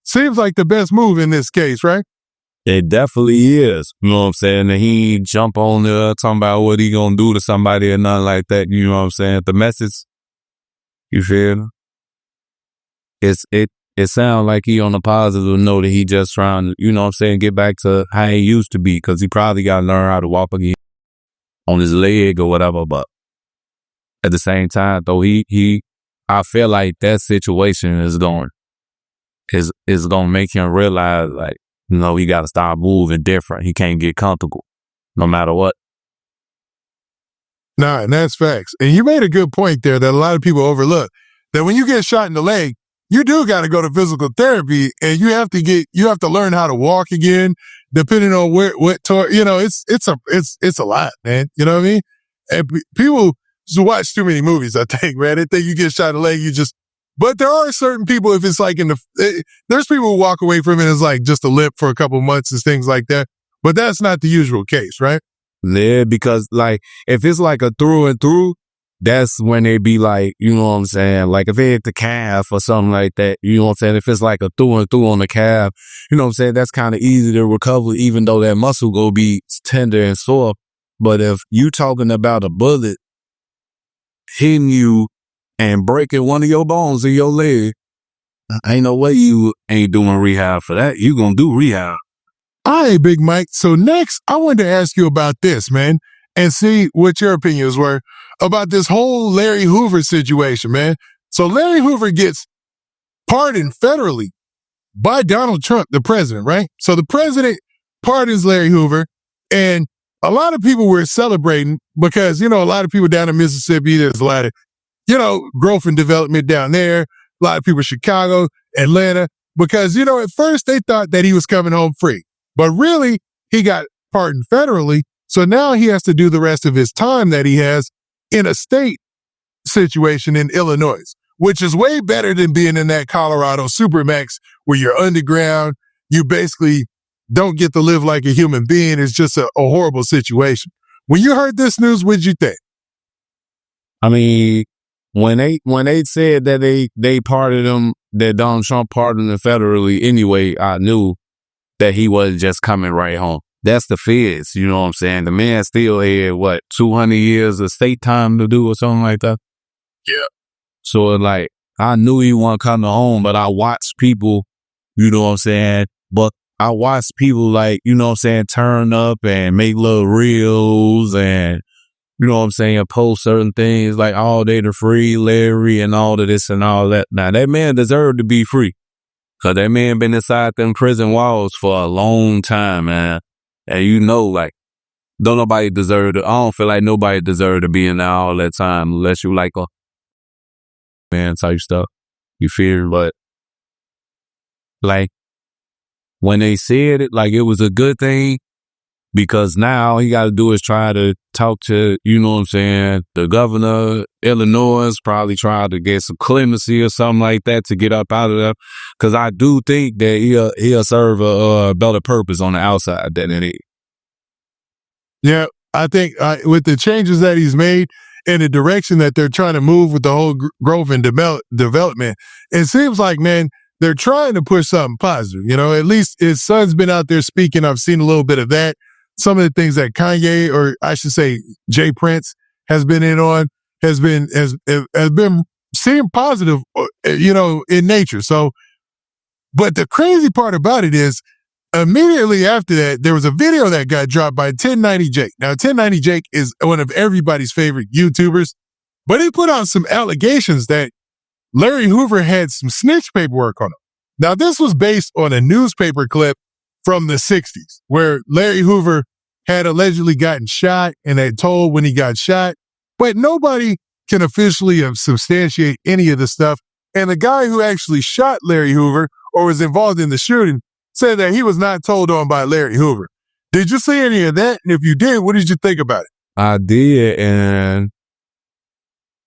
seems like the best move in this case, right? It definitely is. You know what I'm saying? And he ain't jump on there talking about what he gonna do to somebody or nothing like that. You know what I'm saying? The message, you feel? It sounds like he on a positive note that he just trying to, you know what I'm saying, get back to how he used to be, because he probably got to learn how to walk again on his leg or whatever. But at the same time, though, I feel like that situation is going to make him realize, like, he got to start moving different. He can't get comfortable no matter what. Nah, and that's facts. And you made a good point there that a lot of people overlook, that when you get shot in the leg, you do got to go to physical therapy, and you have to learn how to walk again, depending on it's a lot, man. You know what I mean? And people just watch too many movies, I think, man. They think you get shot in the leg, but there are certain people, if it's like there's people who walk away from it as like just a limp for a couple months and things like that. But that's not the usual case, right? Yeah, because like, if it's like a through and through, that's when they be like, you know what I'm saying? Like, if they hit the calf or something like that, you know what I'm saying? If it's like a through and through on the calf, you know what I'm saying? That's kind of easy to recover, even though that muscle go be tender and sore. But if you talking about a bullet hitting you and breaking one of your bones in your leg, ain't no way you ain't doing rehab for that. You gonna do rehab. All right, Big Mike. So next, I wanted to ask you about this, man, and see what your opinions were about this whole Larry Hoover situation, man. So Larry Hoover gets pardoned federally by Donald Trump, the president, right? So the president pardons Larry Hoover, and a lot of people were celebrating because, a lot of people down in Mississippi, there's a lot of, growth and development down there. A lot of people in Chicago, Atlanta, because, at first they thought that he was coming home free, but really he got pardoned federally. So now he has to do the rest of his time that he has in a state situation in Illinois, which is way better than being in that Colorado Supermax where you're underground. You basically don't get to live like a human being. It's just a horrible situation. When you heard this news, what'd you think? I mean, when they said that they pardoned him, that Donald Trump pardoned him federally anyway, I knew that he wasn't just coming right home. That's the feds, you know what I'm saying? The man still had 200 years of state time to do or something like that. Yeah. So like, I knew he wasn't coming home, but I watched people, you know what I'm saying? But I watched people like, you know what I'm saying, turn up and make little reels and, you know what I'm saying, post certain things like all day to free Larry and all of this and all that. Now that man deserved to be free. Cause that man been inside them prison walls for a long time, man. And you know, like, don't nobody deserve to, I don't feel like nobody deserved to be in there all that time unless you like a man type stuff. You feel? But like, when they said it, like, it was a good thing because now all he got to do is try to talk to, you know what I'm saying, the governor, Illinois, probably try to get some clemency or something like that to get up out of there. Because I do think that he'll serve a better purpose on the outside than it is. Yeah, I think with the changes that he's made and the direction that they're trying to move with the whole growth and development, it seems like, man, they're trying to push something positive. You know, at least his son's been out there speaking. I've seen a little bit of that. Some of the things that Kanye, or I should say Jay Prince, has been in on has been seem positive, you know, in nature. So, but the crazy part about it is, immediately after that, there was a video that got dropped by 1090 Jake. Now, 1090 Jake is one of everybody's favorite YouTubers, but he put out some allegations that Larry Hoover had some snitch paperwork on him. Now, this was based on a newspaper clip from the 60s where Larry Hoover had allegedly gotten shot and had told when he got shot, but nobody can officially substantiate any of the stuff. And the guy who actually shot Larry Hoover or was involved in the shooting said that he was not told on by Larry Hoover. Did you see any of that? And if you did, what did you think about it? I did, and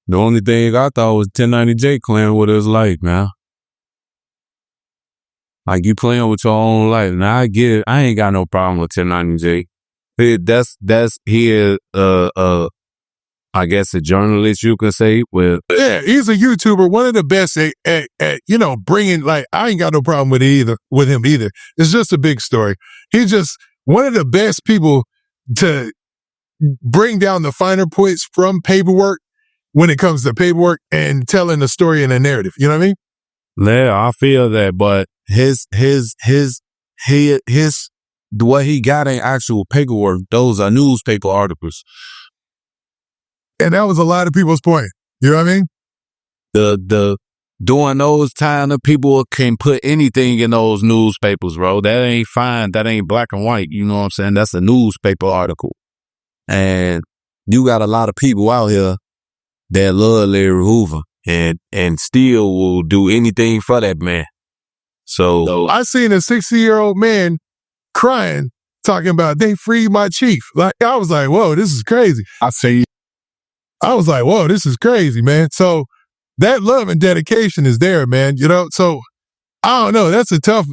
the only thing I thought was 1090 Jake playing with his life, man. Like, you playing with your own life. Now, I get it. I ain't got no problem with 1090 Jake. He is, I guess, a journalist, you could say. Yeah, he's a YouTuber, one of the best at you know, bringing, like, I ain't got no problem with him either. It's just a big story. He's just one of the best people to bring down the finer points from paperwork when it comes to paperwork and telling the story in a narrative. You know what I mean? Yeah, I feel that, but his what he got ain't actual paperwork. Those are newspaper articles. And that was a lot of people's point. You know what I mean? The during those times, people can put anything in those newspapers, bro. That ain't fine. That ain't black and white. You know what I'm saying? That's a newspaper article. And you got a lot of people out here that love Larry Hoover and still will do anything for that man. So I seen a 60-year-old man crying, talking about they freed my chief. Like, I was like, whoa, this is crazy. I was like, whoa, this is crazy, man. So that love and dedication is there, man. You know, so I don't know. That's a tough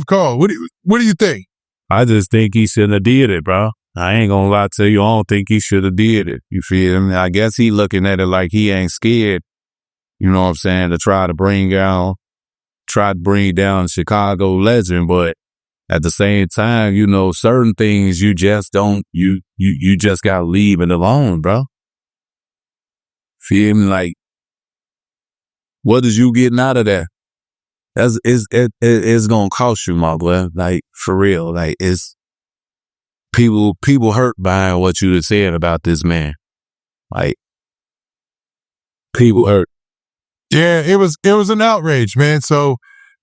call. What do you think? I just think he shouldn't have did it, bro. I ain't gonna lie to you. I don't think he should have did it. You feel me? I guess he looking at it like he ain't scared. You know what I'm saying? To try to bring down Chicago legend, but at the same time, you know, certain things you just don't, you just gotta leave it alone, bro. Feel me? Like, what is you getting out of that? It's gonna cost you, my boy. Like, for real. Like, it's people hurt by what you said about this man. Like, people hurt. Yeah, it was an outrage, man. So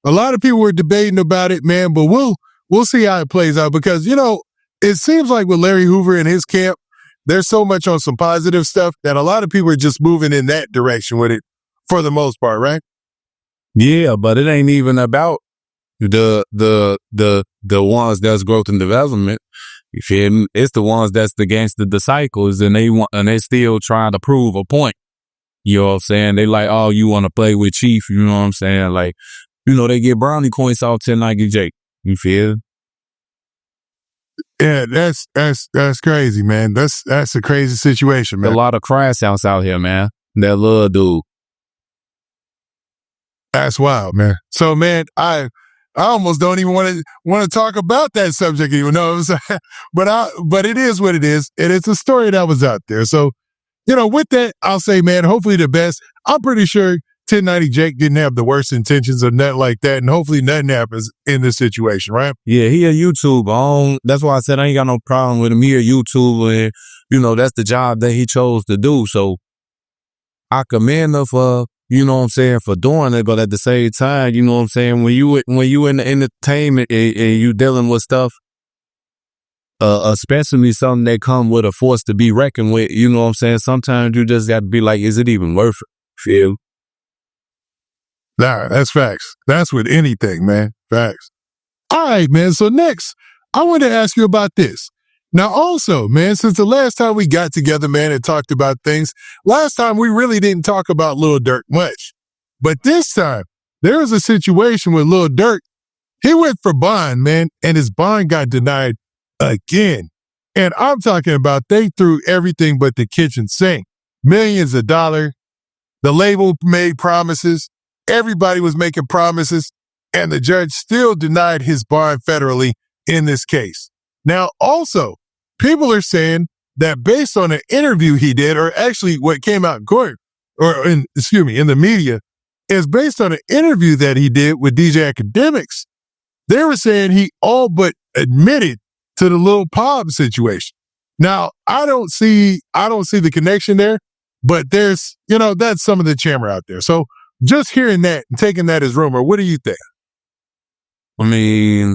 a lot of people were debating about it, man, but we'll see how it plays out because, you know, it seems like with Larry Hoover and his camp, there's so much on some positive stuff that a lot of people are just moving in that direction with it for the most part, right? Yeah, but it ain't even about the ones that's growth and development. You feel me? It's the ones that's against the disciples and they still trying to prove a point. You know what I'm saying? They like, oh, you want to play with Chief, you know what I'm saying? Like, you know, they get brownie points off 1090 Jake. You feel? Yeah, that's crazy, man. That's a crazy situation, man. A lot of crash outs out here, man. That little dude. That's wild, man. So, man, I almost don't even want to talk about that subject, even though but it is what it is, and it's a story that was out there. So, with that, I'll say, man, hopefully the best. I'm pretty sure 1090 Jake didn't have the worst intentions or nothing like that, and hopefully nothing happens in this situation, right? Yeah, he a YouTuber. That's why I said I ain't got no problem with him. He a YouTuber, and that's the job that he chose to do. So I commend him for, for doing it. But at the same time, when you in the entertainment and you dealing with stuff, especially something that come with a force to be reckoned with, sometimes you just got to be like, is it even worth it? Feel? Nah, that's facts. That's with anything, man. Facts. All right, man. So next, I want to ask you about this. Now, also, man, since the last time we got together, man, and talked about things, last time we really didn't talk about Lil Durk much. But this time, there was a situation with Lil Durk. He went for bond, man, and his bond got denied again. And I'm talking about they threw everything but the kitchen sink. Millions of dollars. The label made promises. Everybody was making promises, and the judge still denied his bond federally in this case. Now, also, people are saying that based on an interview he did, or actually what came out in court, in the media, is based on an interview that he did with DJ Academics. They were saying he all but admitted to the Lil Pop situation. Now, I don't see the connection there, but there's, that's some of the chatter out there. So just hearing that and taking that as rumor, what do you think? I mean,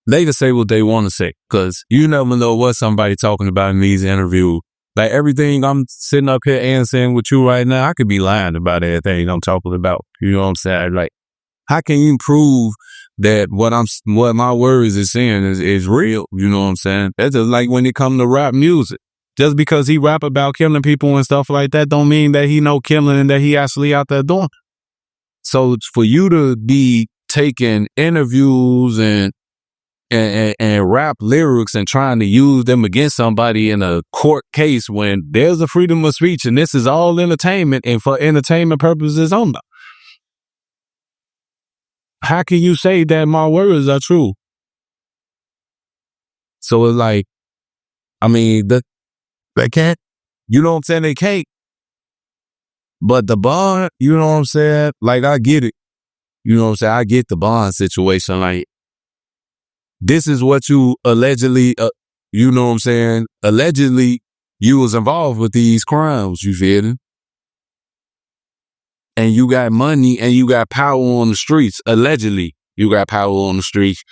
they can say what they want to say, because you never know what somebody talking about in these interviews. Like everything I'm sitting up here answering with you right now, I could be lying about everything I'm talking about. You know what I'm saying? Like, how can you prove that what my words is saying is real? You know what I'm saying? That's just like when it comes to rap music. Just because he rap about killing people and stuff like that don't mean that he know killing and that he actually out there doing. So for you to be taking interviews and rap lyrics and trying to use them against somebody in a court case when there's a freedom of speech and this is all entertainment and for entertainment purposes only. How can you say that my words are true? So it's like, I mean, they can't. You know what I'm saying? They can't. But the bond, you know what I'm saying? Like, I get it. You know what I'm saying? I get the bond situation. Like, this is what you allegedly, you know what I'm saying? Allegedly, you was involved with these crimes, you feel me? And you got money and you got power on the streets. Allegedly, you got power on the streets.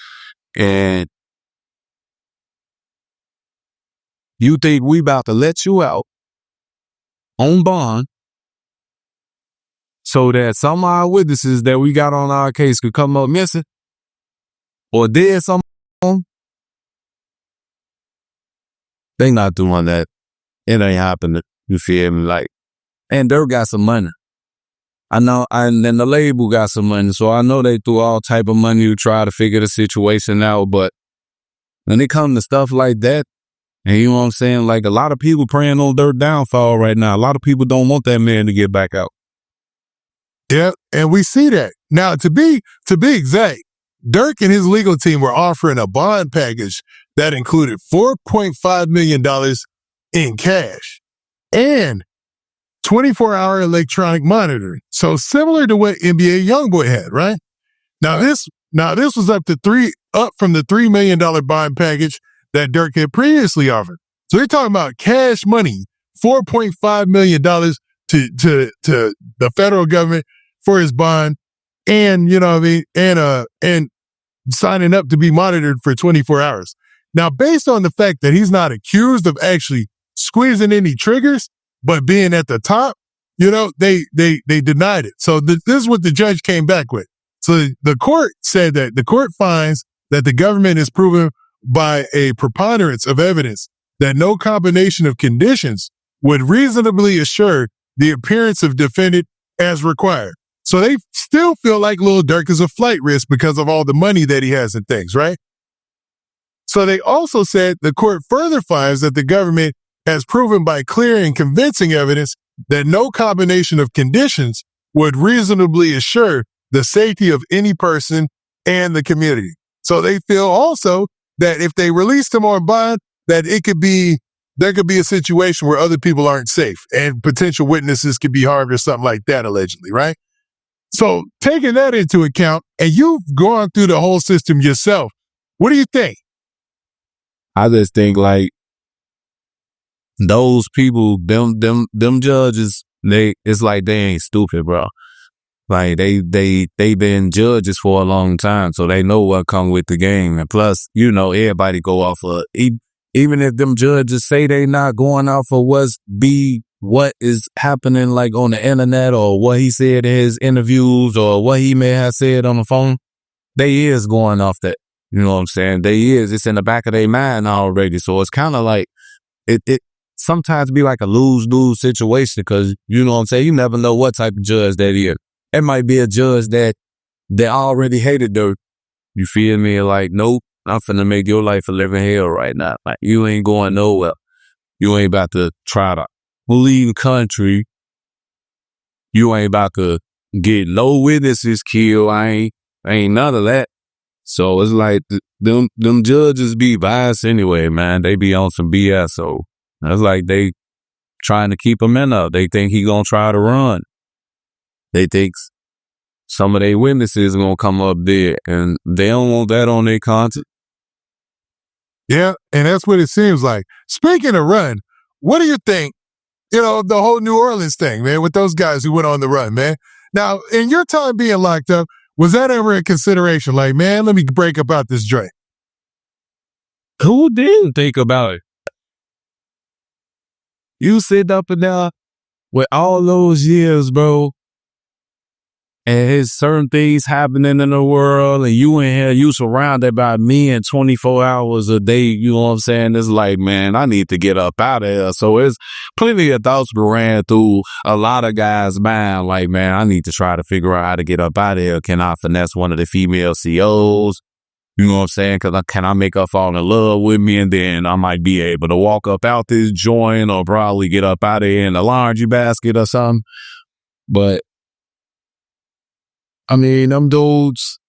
And you think we about to let you out on bond so that some of our witnesses that we got on our case could come up missing or did something? They not doing that. It ain't happening. You feel me? Like, and Durk got some money. I know, and then the label got some money, so I know they threw all type of money to try to figure the situation out, but when it comes to stuff like that, and you know what I'm saying, like a lot of people praying on Durk downfall right now. A lot of people don't want that man to get back out. Yeah, and we see that. Now, to be exact, Durk and his legal team were offering a bond package that included $4.5 million in cash and 24-hour electronic monitoring. So similar to what NBA YoungBoy had, right? Now this was up from the $3 million bond package that Durk had previously offered. So they're talking about cash money, $4.5 million to the federal government for his bond, and you know what I mean, and signing up to be monitored for 24 hours. Now, based on the fact that he's not accused of actually squeezing any triggers, but being at the top, you know, they denied it. So this is what the judge came back with. So the court said that the court finds that the government is proven by a preponderance of evidence that no combination of conditions would reasonably assure the appearance of defendant as required. So they still feel like Lil Durk is a flight risk because of all the money that he has and things, right? So they also said the court further finds that the government has proven by clear and convincing evidence that no combination of conditions would reasonably assure the safety of any person and the community. So they feel also that if they released him on bond, that there could be a situation where other people aren't safe and potential witnesses could be harmed or something like that, allegedly, right? So taking that into account, and you've gone through the whole system yourself, what do you think? I just think like those people, them judges, it's like they ain't stupid, bro. Like they been judges for a long time, so they know what come with the game. And plus, everybody go off of even if them judges say they not going off of what is happening like on the internet or what he said in his interviews or what he may have said on the phone, they is going off that. You know what I'm saying? It's in the back of their mind already. So it's kind of like it sometimes be like a lose-lose situation because, you know what I'm saying, you never know what type of judge that is. It might be a judge that already hated Durk. You feel me? Like, nope, I'm finna make your life a living hell right now. Like, you ain't going nowhere. You ain't about to try to leave the country. You ain't about to get no witnesses killed. I ain't none of that. So it's like them judges be biased anyway, man. They be on some BS. So it's like they trying to keep him in up. They think he gonna try to run. They think some of their witnesses are going to come up there, and they don't want that on their content. Yeah, and that's what it seems like. Speaking of run, what do you think, the whole New Orleans thing, man, with those guys who went on the run, man? Now, in your time being locked up, was that ever a consideration? Like, man, let me break about this joint. Who didn't think about it? You sit up and down with all those years, bro, and there's certain things happening in the world, and you in here, you surrounded by me and 24 hours a day, you know what I'm saying? It's like, man, I need to get up out of here. So it's plenty of thoughts ran through a lot of guys' mind, like, man, I need to try to figure out how to get up out of here. Can I finesse one of the female COs? You know what I'm saying? Can I make her fall in love with me, and then I might be able to walk up out this joint or probably get up out of here in a laundry basket or something. But I mean, them dudes,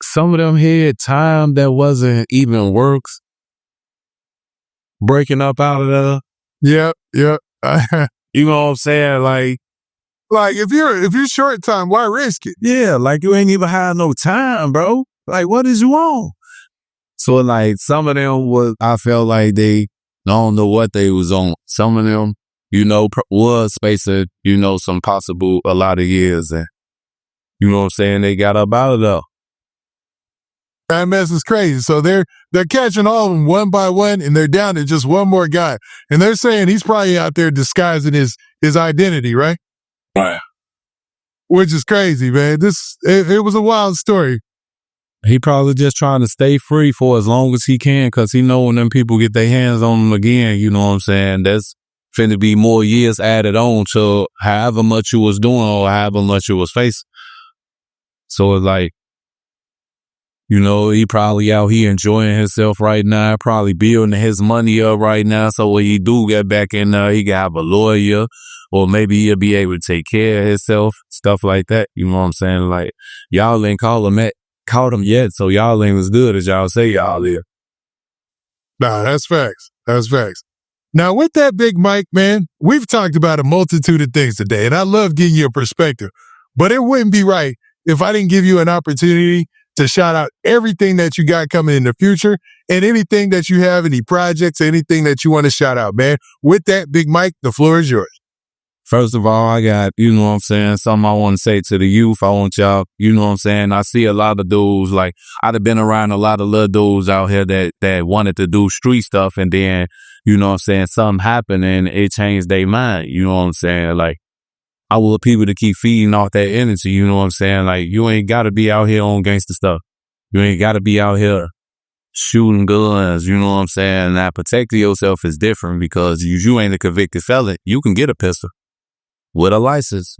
some of them had time that wasn't even works. Breaking up out of there. Yep. You know what I'm saying? Like if you're short time, why risk it? Yeah, like you ain't even had no time, bro. Like, what is you on? So like some of them I felt like they don't know what they was on. Some of them, was spacing, some possible a lot of years. And, you know what I'm saying? They got up out of there. That mess is crazy. So they're catching all of them one by one, and they're down to just one more guy. And they're saying he's probably out there disguising his identity, right? Right. Which is crazy, man. It was a wild story. He probably just trying to stay free for as long as he can, because he know when them people get their hands on him again, you know what I'm saying? That's finna be more years added on to however much you was doing or however much you was facing. So it's like, he probably out here enjoying himself right now, probably building his money up right now. So when he do get back in there, he can have a lawyer, or maybe he'll be able to take care of himself, stuff like that. You know what I'm saying? Like, y'all ain't caught him yet, so y'all ain't as good as y'all say y'all is. Nah, that's facts. That's facts. Now, with that, Big Mike, man, we've talked about a multitude of things today, and I love getting your perspective. But it wouldn't be right if I didn't give you an opportunity to shout out everything that you got coming in the future and anything that you have, any projects, anything that you want to shout out, man. With that, Big Mike, the floor is yours. First of all, I got, something I want to say to the youth. I want y'all, I see a lot of dudes, like, I'd have been around a lot of little dudes out here that wanted to do street stuff, and then, something happened and it changed their mind, Like, I want people to keep feeding off that energy, Like, you ain't got to be out here on gangster stuff. You ain't got to be out here shooting guns, Now, protecting yourself is different, because you ain't a convicted felon. You can get a pistol with a license,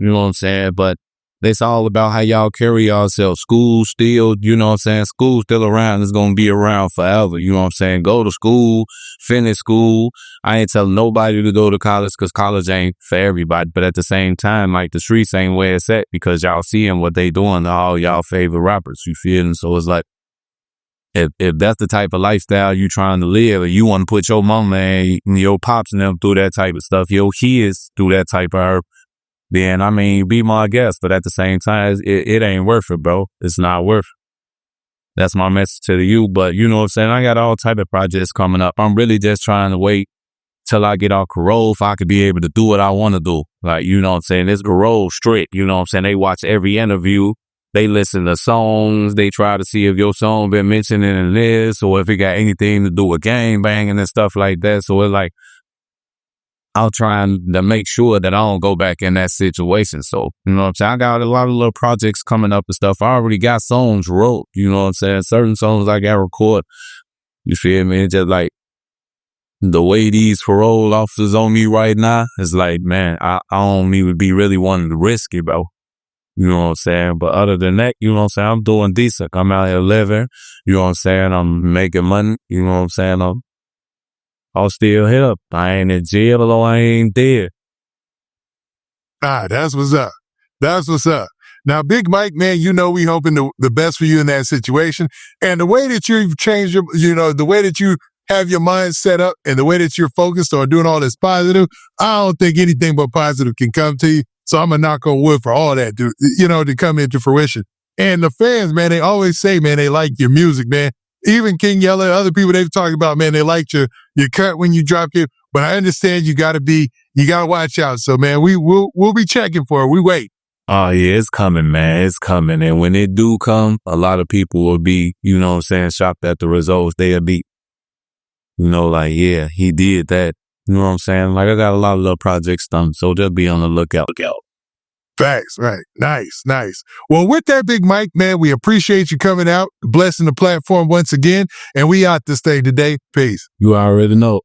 But It's all about how y'all carry yourselves. School still, you know what I'm saying? School still around. It's going to be around forever. You know what I'm saying? Go to school, finish school. I ain't telling nobody to go to college because college ain't for everybody. But at the same time, like the streets ain't where it's at because y'all seeing what they doing to all y'all favorite rappers. You feel me? So it's like, if that's the type of lifestyle you trying to live and you want to put your mama and your pops and them through that type of stuff, your kids through that type of herb, then, I mean, be my guest. But at the same time, it ain't worth it, bro. It's not worth it. That's my message to you. But you know what I'm saying? I got all type of projects coming up. I'm really just trying to wait till I get off parole if I could be able to do what I want to do. Like, you know what I'm saying? It's parole strict. You know what I'm saying? They watch every interview. They listen to songs. They try to see if your song been mentioned in this or if it got anything to do with gang banging and stuff like that. So it's like, I'm trying to make sure that I don't go back in that situation. So, you know what I'm saying? I got a lot of little projects coming up and stuff. I already got songs wrote, you know what I'm saying? Certain songs I got record. You feel me? It's just like the way these parole officers on me right now is like, man, I don't even be really wanting to risk it, bro. You know what I'm saying? But other than that, you know what I'm saying? I'm doing decent. I'm out here living. You know what I'm saying? I'm making money. You know what I'm saying? I'll still help. I ain't in jail or I ain't dead. That's what's up. That's what's up. Now, Big Mike, man, you know we hoping the best for you in that situation. And the way that you've changed your, you know, the way that you have your mind set up and the way that you're focused on doing all this positive, I don't think anything but positive can come to you. So I'm going to knock on wood for all that, to come into fruition. And the fans, man, they always say, man, they like your music, man. Even King Yella, other people they've talked about, man, they liked your cut when you dropped it. But I understand you gotta watch out. So man, we'll be checking for it. We wait. Oh yeah, it's coming, man. It's coming. And when it do come, a lot of people will be, you know what I'm saying, shocked at the results. They'll be, you know, like, yeah, he did that. You know what I'm saying? Like I got a lot of little projects done. So just be on the lookout. Facts, right. Nice. Well, with that, Big Mike, man, we appreciate you coming out, blessing the platform once again, and we out this day today. Peace. You already know.